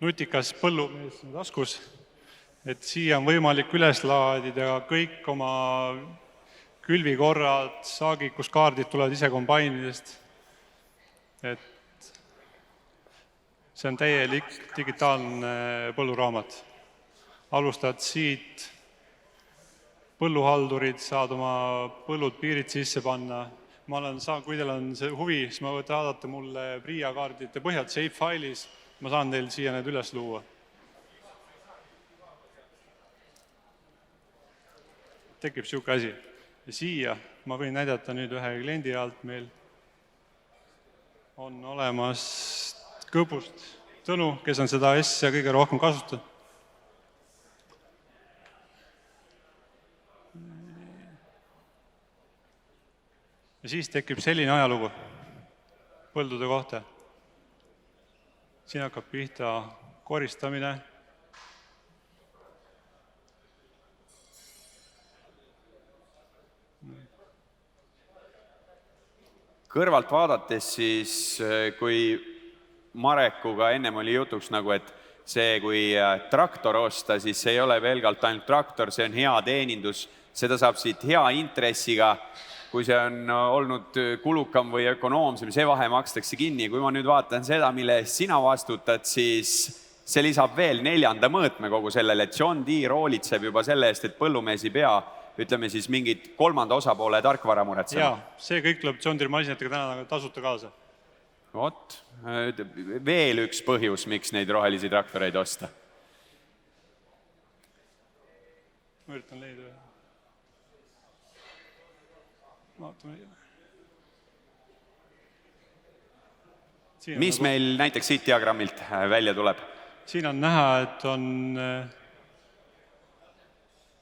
nutikas põllumees taskus, et siia on võimalik üles laadida kõik oma külvikorrad, saagikuskaardid tulevad ise kombainidest. Et see on täielik digitaalne põlluraamat. Alustad siit, põlluhaldurid, saad oma põllud piirid sisse panna. Kui teil on see huvi, siis ma võite vaadata mulle PRIA kaardide põhjalt shape-failis, ma saan teil siia need üles luua. Tekib siuke asi. Ja siia ma võin näidata nüüd ühe kliendi alt meil. On olemas Kõbust Tõnu, kes on seda asja kõige rohkem kasutanud. Ja siis tekib selline ajalugu põldude kohta. Siin hakkab pihta koristamine.
Kõrvalt vaadates siis, kui Marekuga ennem oli jutuks nagu, et see, kui traktor osta, siis see ei ole pelgalt ainult traktor, see on hea teenindus, seda saab siit hea intressiga, kui see on olnud kulukam või ökonoomsem, see vahe makstakse kinni. Kui ma nüüd vaatan seda, mille eest sina vastutad, siis see lisab veel 4. mõõtme kogu sellele, et John Deere hoolitseb juba selle eest, et põllumees ei pea, ütleme siis mingit 3. osapoole tarkvara muretsema.
Jaa, see kõik tuleb John Deere masinatega täna tasuta kaasa.
Vot, veel üks põhjus, miks neid rohelisi traktoreid osta.
Ma üritan leida ühe. Vaatame.
Mis meil näiteks siit diagrammilt välja tuleb?
Siin on näha, et on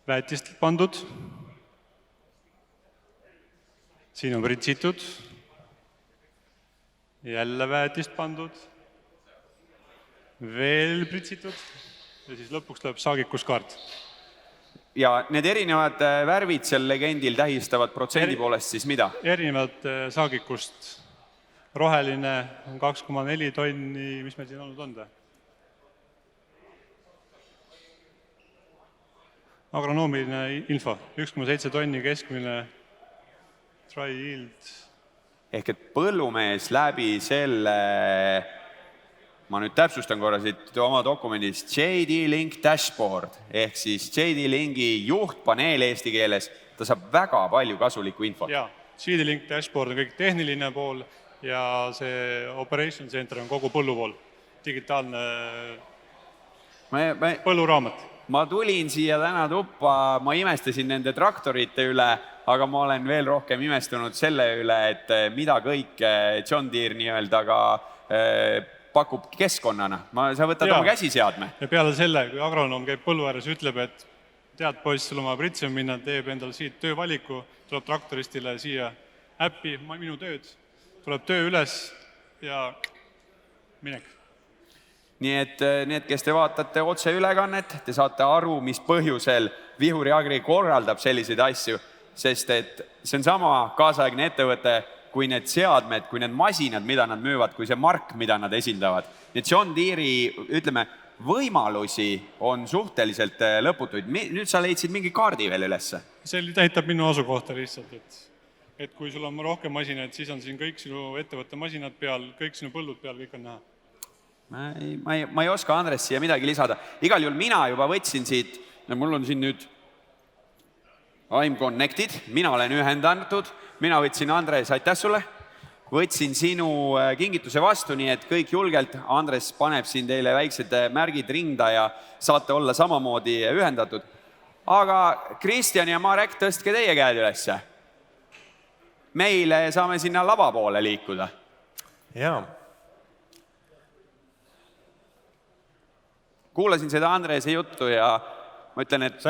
väetist pandud. Siin on pritsitud. Jälle väetist pandud. Veel pritsitud. Ja siis lõpuks tuleb saagikuskaart.
Ja need erinevad värvid seal legendil tähistavad protsendi poolest siis mida?
Erinevad saagikust. Roheline on 2,4 tonni, mis meil siin olnud on? Agronoomiline info, 1,7 tonni keskmine dry yield.
Ehk et põllumees läbi selle, ma nüüd täpsustan korra siit oma dokumendist, JD-Link dashboard, ehk siis JD-Linki juhtpaneel eesti keeles, ta saab väga palju kasulikku infot.
Jaa, JD-Link dashboard on kõik tehniline pool ja see operation center on kogu põllu pool, digitaalne põlluraamat.
Ma tulin siia täna tuppa, ma imestasin nende traktorite üle, aga ma olen veel rohkem imestunud selle üle, et mida kõik John Deere nii-öelda ka pakub keskkonnana. Sa võtad oma käsiseadme.
Ja peale selle, kui agronoom käib põllu ääres, ütleb, et tead poiss, sul oma pritsima minna, teeb endal siit töövaliku, tuleb traktoristile siia äppi, minu tööd, tuleb töö üles ja minek.
Nii et need, kes te vaatate otseülekannet, te saate aru, mis põhjusel Vihuri Agri korraldab selliseid asju, sest et see on sama kaasaegne ettevõte kui need seadmed, kui need masinad, mida nad müüvad, kui see mark, mida nad esindavad. Nii et John Deere'i, ütleme, võimalusi on suhteliselt lõputuid. Nüüd sa leidsid mingi kaardi veel ülesse.
See näitab minu asukohta lihtsalt, et kui sul on rohkem masinaid, siis on siin kõik sinu ettevõtte masinad peal, kõik sinu põllud peal, kõik on näha.
Ma ei oska, Andres, siia midagi lisada. Igal juhul mina juba võtsin siit, mul on siin nüüd I'm connected, mina olen ühendatud, mina võtsin, Andres, aitäh sulle, võtsin sinu kingituse vastu, nii et kõik julgelt, Andres paneb siin teile väiksed märgid rinda ja saate olla samamoodi ühendatud. Aga Kristjan ja Marek, tõstke teie käed ülesse. Meile saame sinna lava poole liikuda.
Jaa.
Kuulasin seda Andrese juttu ja ma ütlen, et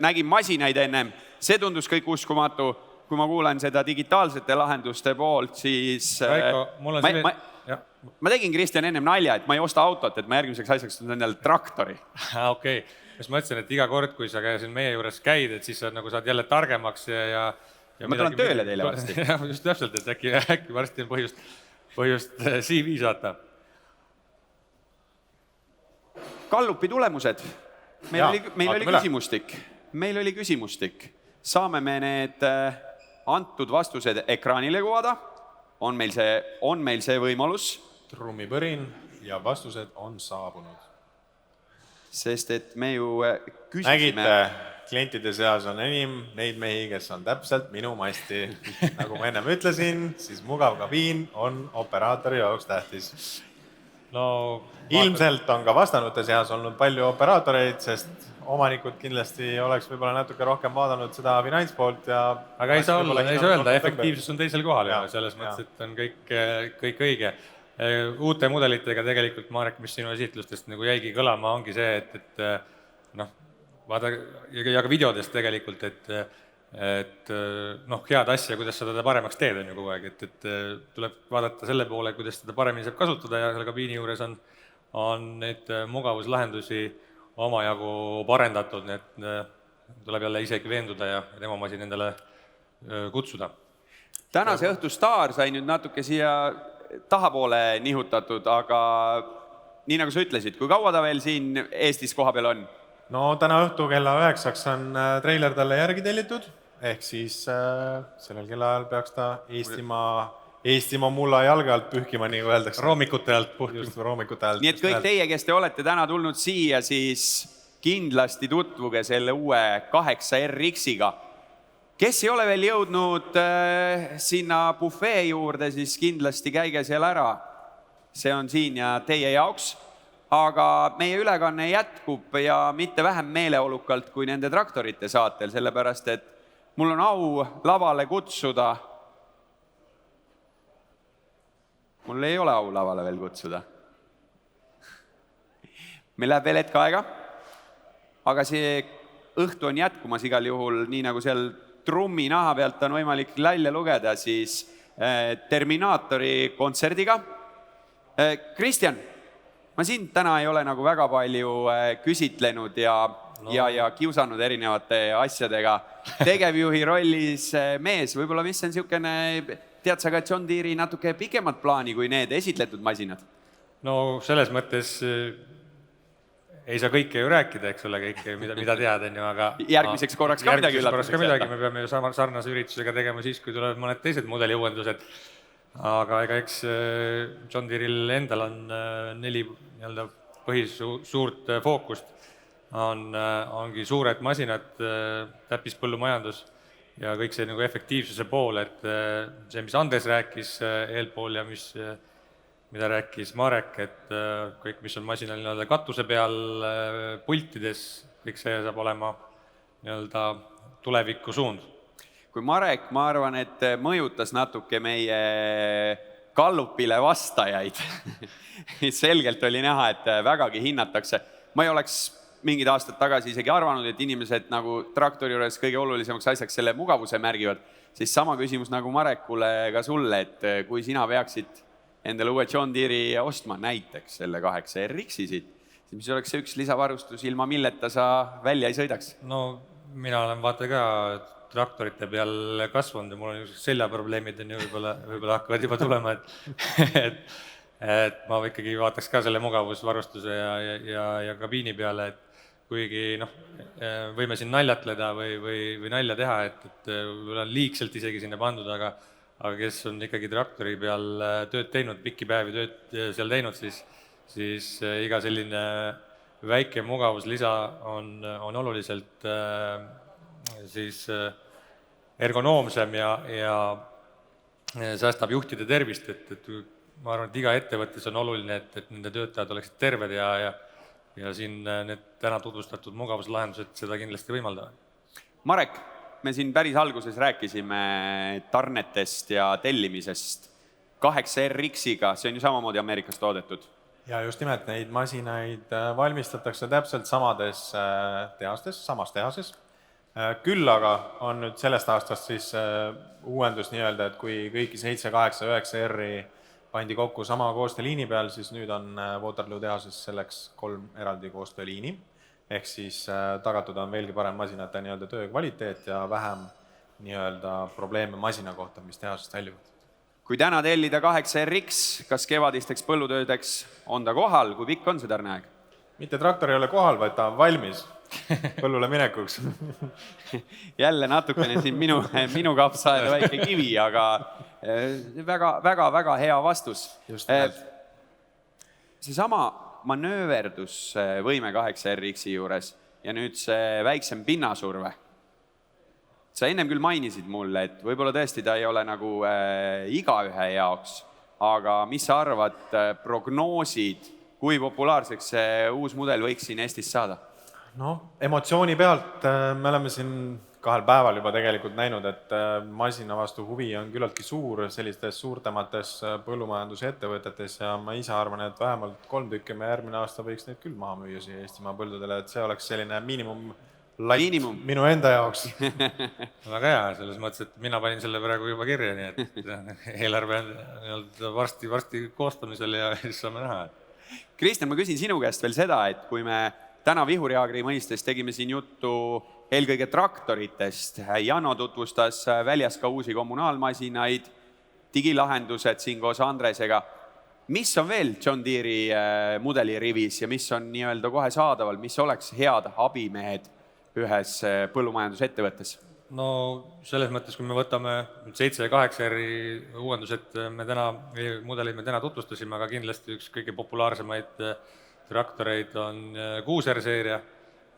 nägin masinaid ennem. See tundus kõik uskumatu. Kui ma kuulan seda digitaalsete lahenduste poolt, siis ma tegin Kristjan ennem nalja, et ma ei osta autot, et ma järgmiseks asjaks on endale traktori.
Okei. Ma mõtlesin, et iga kord, kui sa siin meie juures käid, et siis sa saad jälle targemaks ja
ma tulen tööle teile varsti.
Just täpselt, et äkki varsti on põhjust CV saata.
Gallupi tulemused. Meil oli küsimustik. Saame me need antud vastused ekraanile kuvada. On meil see võimalus.
Trummipõrin ja vastused on saabunud.
Sest et me ju küsisime...
Nägite, klientide seas on enim neid mehi, kes on täpselt minu masti. Nagu ma ennem ütlesin, siis mugav kabiin on operaatori jaoks tähtis. Ilmselt on ka vastanute seas olnud palju operaatoreid, sest omanikud kindlasti oleks võib-olla natuke rohkem vaadanud seda finantspoolt ja...
Aga ei saa öelda, efektiivsus on teisel kohal ja selles mõttes, et on kõik õige. Uute mudelitega tegelikult, Marek, mis sinu esitlustest jäigi kõlama, ongi see, et vaata, ja ka videodest tegelikult, et head asja, kuidas sa teda paremaks teed on ju kogu aeg, et tuleb vaadata selle poole, kuidas teda paremini saab kasutada ja selle kabiini juures on neid mugavuslahendusi omajagu parendatud, nii et tuleb jälle isegi veenduda ja tema masin endale kutsuda.
Tänase õhtu staar sai nüüd natuke siia tahapoole nihutatud, aga nii nagu sa ütlesid, kui kaua ta veel siin Eestis koha peal on?
No täna õhtu kella 9 on treiler talle järgi tellitud, ehk siis sellel kellaajal peaks ta Eestimaa mulla jalge alt pühkima, nii kui öeldakse.
Roomikute alt.
Nii et kõik teie, kes te olete täna tulnud siia, siis kindlasti tutvuge selle uue 8RX-iga. Kes ei ole veel jõudnud sinna bufee juurde, siis kindlasti käige seal ära. See on siin ja teie jaoks. Aga meie ülekanne jätkub ja mitte vähem meeleolukalt kui nende traktorite saatel, sellepärast et mul on au lavale kutsuda. Mul ei ole au lavale veel kutsuda. Meil läheb veel hetk aega, aga see õhtu on jätkumas igal juhul, nii nagu seal trummi naha pealt on võimalik välja lugeda, siis Terminaatori kontserdiga. Kristjan, ma sind täna ei ole nagu väga palju küsitlenud ja kiusanud erinevate asjadega. Tegevjuhi rollis mees, võib-olla mis on niisugune, tead sa ka John Deere'i natuke pikemat plaani kui need esitletud masinad?
No selles mõttes ei saa kõike ju rääkida, eks ole, kõike, mida tead, aga...
Järgmiseks korraks ka midagi üllatuseks.
Me peame ju sarnase üritusega tegema siis, kui tulevad mõned teised mudeliuuendused. Aga eks John Deere'il endal on 4 põhisuurt fookust. Ongi suured masinad, täppispõllumajandus ja kõik see efektiivsuse pool, et see, mis Andres rääkis eelpool ja mida rääkis Marek, et kõik, mis on masinal katuse peal, pultides, kõik see saab olema tuleviku suund.
Kui Marek, ma arvan, et mõjutas natuke meie Gallupile vastajaid. Selgelt oli näha, et vägagi hinnatakse. Ma ei oleks mingid aastad tagasi isegi arvanud, et inimesed nagu traktori juures kõige olulisemaks asjaks selle mugavuse märgivad, siis sama küsimus nagu Marekule ka sulle, et kui sina peaksid endale uue John Deere'i ostma näiteks selle 8RX-i siit, siis mis oleks see üks lisavarustus, ilma milleta sa välja ei sõidaks?
No mina olen vaata ka traktorite peal kasvanud ja mul on seljaprobleemid on ju võib-olla hakkavad juba tulema, et ma ikkagi vaataks ka selle mugavusvarustuse ja kabiini peale, et kuigi võime siin naljatleda või nalja teha, et võib-olla on liigselt isegi sinna pandud, aga kes on ikkagi traktori peal tööd teinud, pikki päevi tööd seal teinud, siis iga selline väike mugavuslisa on oluliselt siis ergonoomsem ja säästab juhtide tervist, et ma arvan, et iga ettevõttes on oluline, et nende töötajad oleksid terved ja siin need täna tutvustatud mugavuslahendused seda kindlasti võimaldavad.
Marek, me siin päris alguses rääkisime tarnetest ja tellimisest 8RX-iga, see on ju samamoodi Ameerikas toodetud.
Ja just nimelt neid masinaid valmistatakse täpselt samas tehases. Küll aga on nüüd sellest aastast siis uuendus nii-öelda, et kui kõiki 7, 8, 9 R-i pandi kokku sama koostööliini peal, siis nüüd on Waterloo tehases selleks 3 eraldi koostööliini. Ehk siis tagatud on veelgi parem masinate nii-öelda töö kvaliteet ja vähem nii-öelda probleeme masina kohta, mis tehasest väljuvad.
Kui täna tellida 8RX, kas kevadisteks põllutöödeks on ta kohal, kui pikk on see tarneaeg?
Mitte traktor ei ole kohal, vaid ta on valmis põllule minekuks.
Jälle natukene siin minu kapsaaeda väike kivi, aga väga hea vastus. Seesama manööverdusvõime 8RX-i juures ja nüüd see väiksem pinnasurve. Sa ennem küll mainisid mulle, et võib-olla tõesti ta ei ole nagu igaühe jaoks, aga mis sa arvad, prognoosid, kui populaarseks see uus mudel võiks siin Eestis saada?
Emotsiooni pealt me oleme siin 2 päeval juba tegelikult näinud, et masina vastu huvi on küllaltki suur sellistes suurtemates põllumajandusettevõtetes ja ma ise arvan, et vähemalt 3 tükki me järgmine aasta võiks neid küll maha müüa siia Eestimaa põldudele, et see oleks selline miinimum minu enda jaoks.
Väga hea, selles mõttes, et mina panin selle praegu juba kirja, nii et eelarve on varsti koostamisel ja siis saame näha.
Kristjan, ma küsin sinu käest veel seda, et kui me täna Vihuri-Agri mõistes tegime siin juttu eelkõige traktoritest, Jano tutvustas väljas ka uusi kommunaalmasinaid, digilahendused siin koos Andresega. Mis on veel John Deere'i mudeli rivis ja mis on nii-öelda kohe saadaval, mis oleks head abimehed ühes põllumajandusettevõttes?
No selles mõttes, kui me võtame 7 ja 8 eri uuendused, mudelid me täna tutvustasime, aga kindlasti üks kõige populaarsemaid traktoreid on 6R seeria,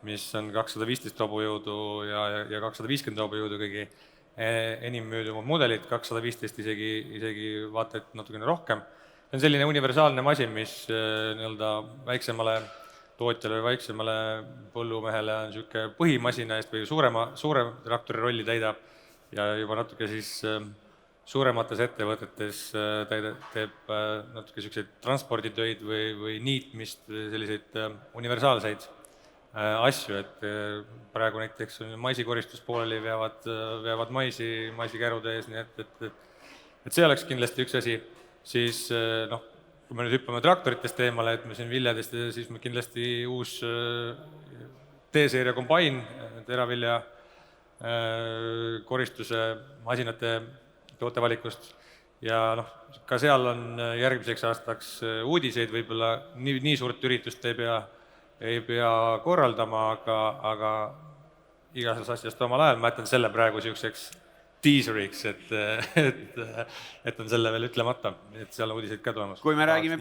mis on 215 hobujõudu ja 250 hobujõudu kõigi enim müüdumad mudelid, 215 isegi vaata, et natukene rohkem. See on selline universaalne masin, mis väiksemale tootjale või väiksemale põllumehele on niisugune põhimasina eest või suurem traktori rolli täidab ja juba natuke siis suuremates ettevõtetes teeb natuke niisuguseid transporditöid või niitmist, selliseid universaalseid asju, et praegu näiteks maisikoristus pooleli veavad maisikärude ees, nii et see oleks kindlasti üks asi, siis kui me nüüd hüppame traktoritest eemale, et me siin viljadest, siis me kindlasti uus T-seeria kombain, teravilja koristuse masinate tootevalikust ja ka seal on järgmiseks aastaks uudiseid, võib-olla nii suurt üritust ei pea korraldama, aga igas asjast omal ajal ma jätan selle praegu niisuguseks teaseriks, et on selle veel ütlemata, et seal on uudiseid ka tulemas.
Kui me räägime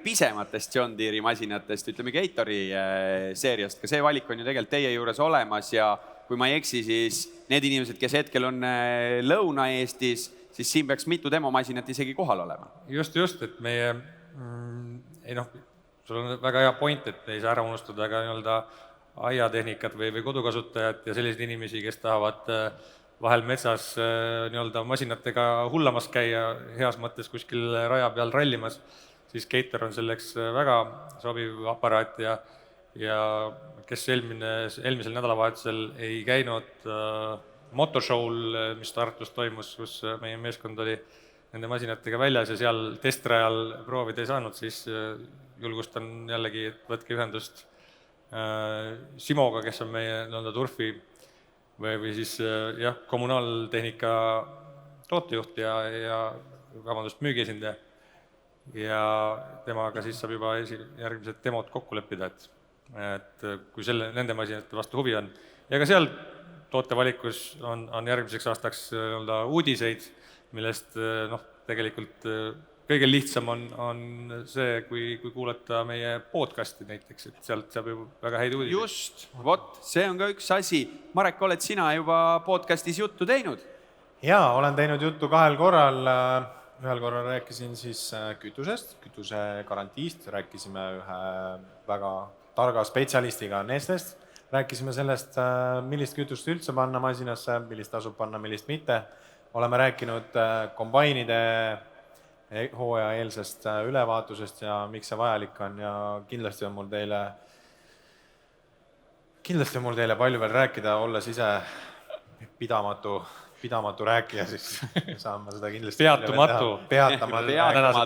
pisematest John Deere'i masinatest, ütleme Gatori seeriast, ka see valik on ju tegelikult teie juures olemas ja kui ma ei eksi, siis need inimesed, kes hetkel on Lõuna-Eestis, siis siin peaks mitu demomasinat isegi kohal olema.
Just, et meie, sul on väga hea point, et ei saa ära unustada ka aiatehnikat või kodukasutajat ja selliseid inimesi, kes tahavad vahel metsas masinatega hullamas käia, heas mõttes kuskil raja peal rallimas, siis Gator on selleks väga sobiv aparaat ja kes eelmisel nädalavahetusel ei käinud motoshow'l, mis Tartus toimus, kus meie meeskond oli nende masinatega väljas ja seal testrajal proovida ei saanud, siis julgustan jällegi, et võtke ühendust Simoga, kes on meie turfi või siis kommunaaltehnika tootejuht ja müügiesindaja. Ja temaga siis saab juba järgmised demod kokku leppida, et kui nende masinate vastu huvi on. Ja ka seal tootevalikus on järgmiseks aastaks uudiseid, millest tegelikult kõige lihtsam on see, kui kuulata meie podcasti näiteks, et sealt saab ju väga häid uudiseid.
Just, see on ka üks asi. Marek, oled sina juba podcastis juttu teinud?
Jaa, olen teinud juttu 2 korral. Ühel korral rääkisin siis kütusest, kütuse garantiist, rääkisime ühe väga targa spetsialistiga Nestest, rääkisime sellest, millist kütust üldse panna masinasse, millist tasub panna, millist mitte. Oleme rääkinud kombainide hooaja eelsest ülevaatusest ja miks see vajalik on ja kindlasti on mul teile palju veel rääkida, olles ise pidamatu rääkija, siis saan ma seda kindlasti
peatamatu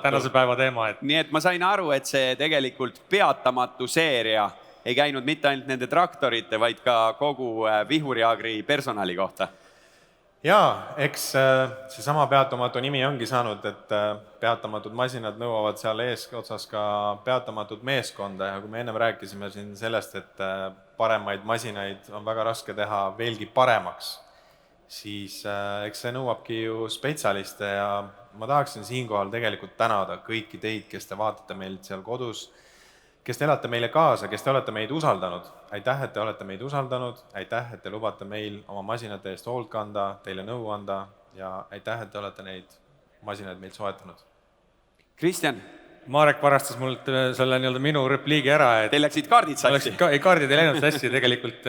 tänase päeva teema.
Nii et ma sain aru, et see tegelikult peatamatu seeria ei käinud mitte ainult nende traktorite, vaid ka kogu Vihuriagri personali kohta.
Jaa, eks seesama peatamatu nimi ongi saanud, et peatamatud masinad nõuavad seal eesotsas ka peatamatut meeskonda ja kui me ennem rääkisime siin sellest, et paremaid masinaid on väga raske teha veelgi paremaks, siis eks see nõuabki ju spetsialiste ja ma tahaksin siinkohal tegelikult tänada kõiki teid, kes te vaatate meilt seal kodus, kes te elate meile kaasa, kes te olete meid usaldanud. Aitäh, et te olete meid usaldanud, aitäh, et te lubate meil oma masinate eest hoolt kanda, teile nõu anda ja aitäh, et te olete neid masinaid meilt soetanud.
Kristjan?
Marek varastas mult selle minu repliigi ära.
Teil läksid kaardid sassi?
Ei, kaardid ei läinud sassi, tegelikult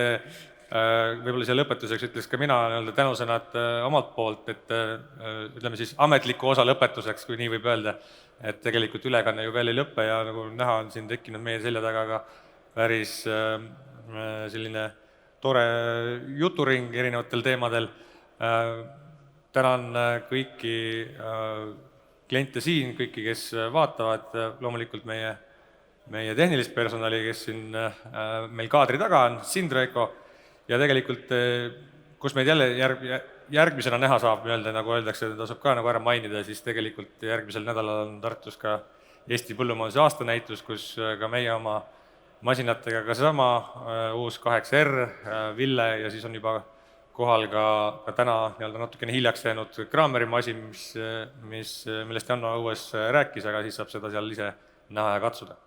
võib-olla siia lõpetuseks ütles ka mina tänusõnad omalt poolt, et ütleme siis ametliku osa lõpetuseks, kui nii võib öelda, et tegelikult ülekanne ju veel ei lõppe ja nagu näha on siin tekkinud meie selja taga ka päris selline tore juturing erinevatel teemadel. Tänan kõiki kliente siin, kõiki, kes vaatavad, loomulikult meie tehnilist personali, kes siin meil kaadri taga on, Sindreko, ja tegelikult, kus meid jälle järgmisena näha saab, nagu öeldakse, tasub ka ära mainida, siis tegelikult järgmisel nädalal on Tartus ka Eesti põllumajanduse aastanäitus, kus ka meie oma masinatega ka sama uus 8R, Ville ja siis on juba kohal ka täna natukene hiljaks jäänud Kraameri masin, millest Janno õues rääkis, aga siis saab seda seal ise näha ja katsuda.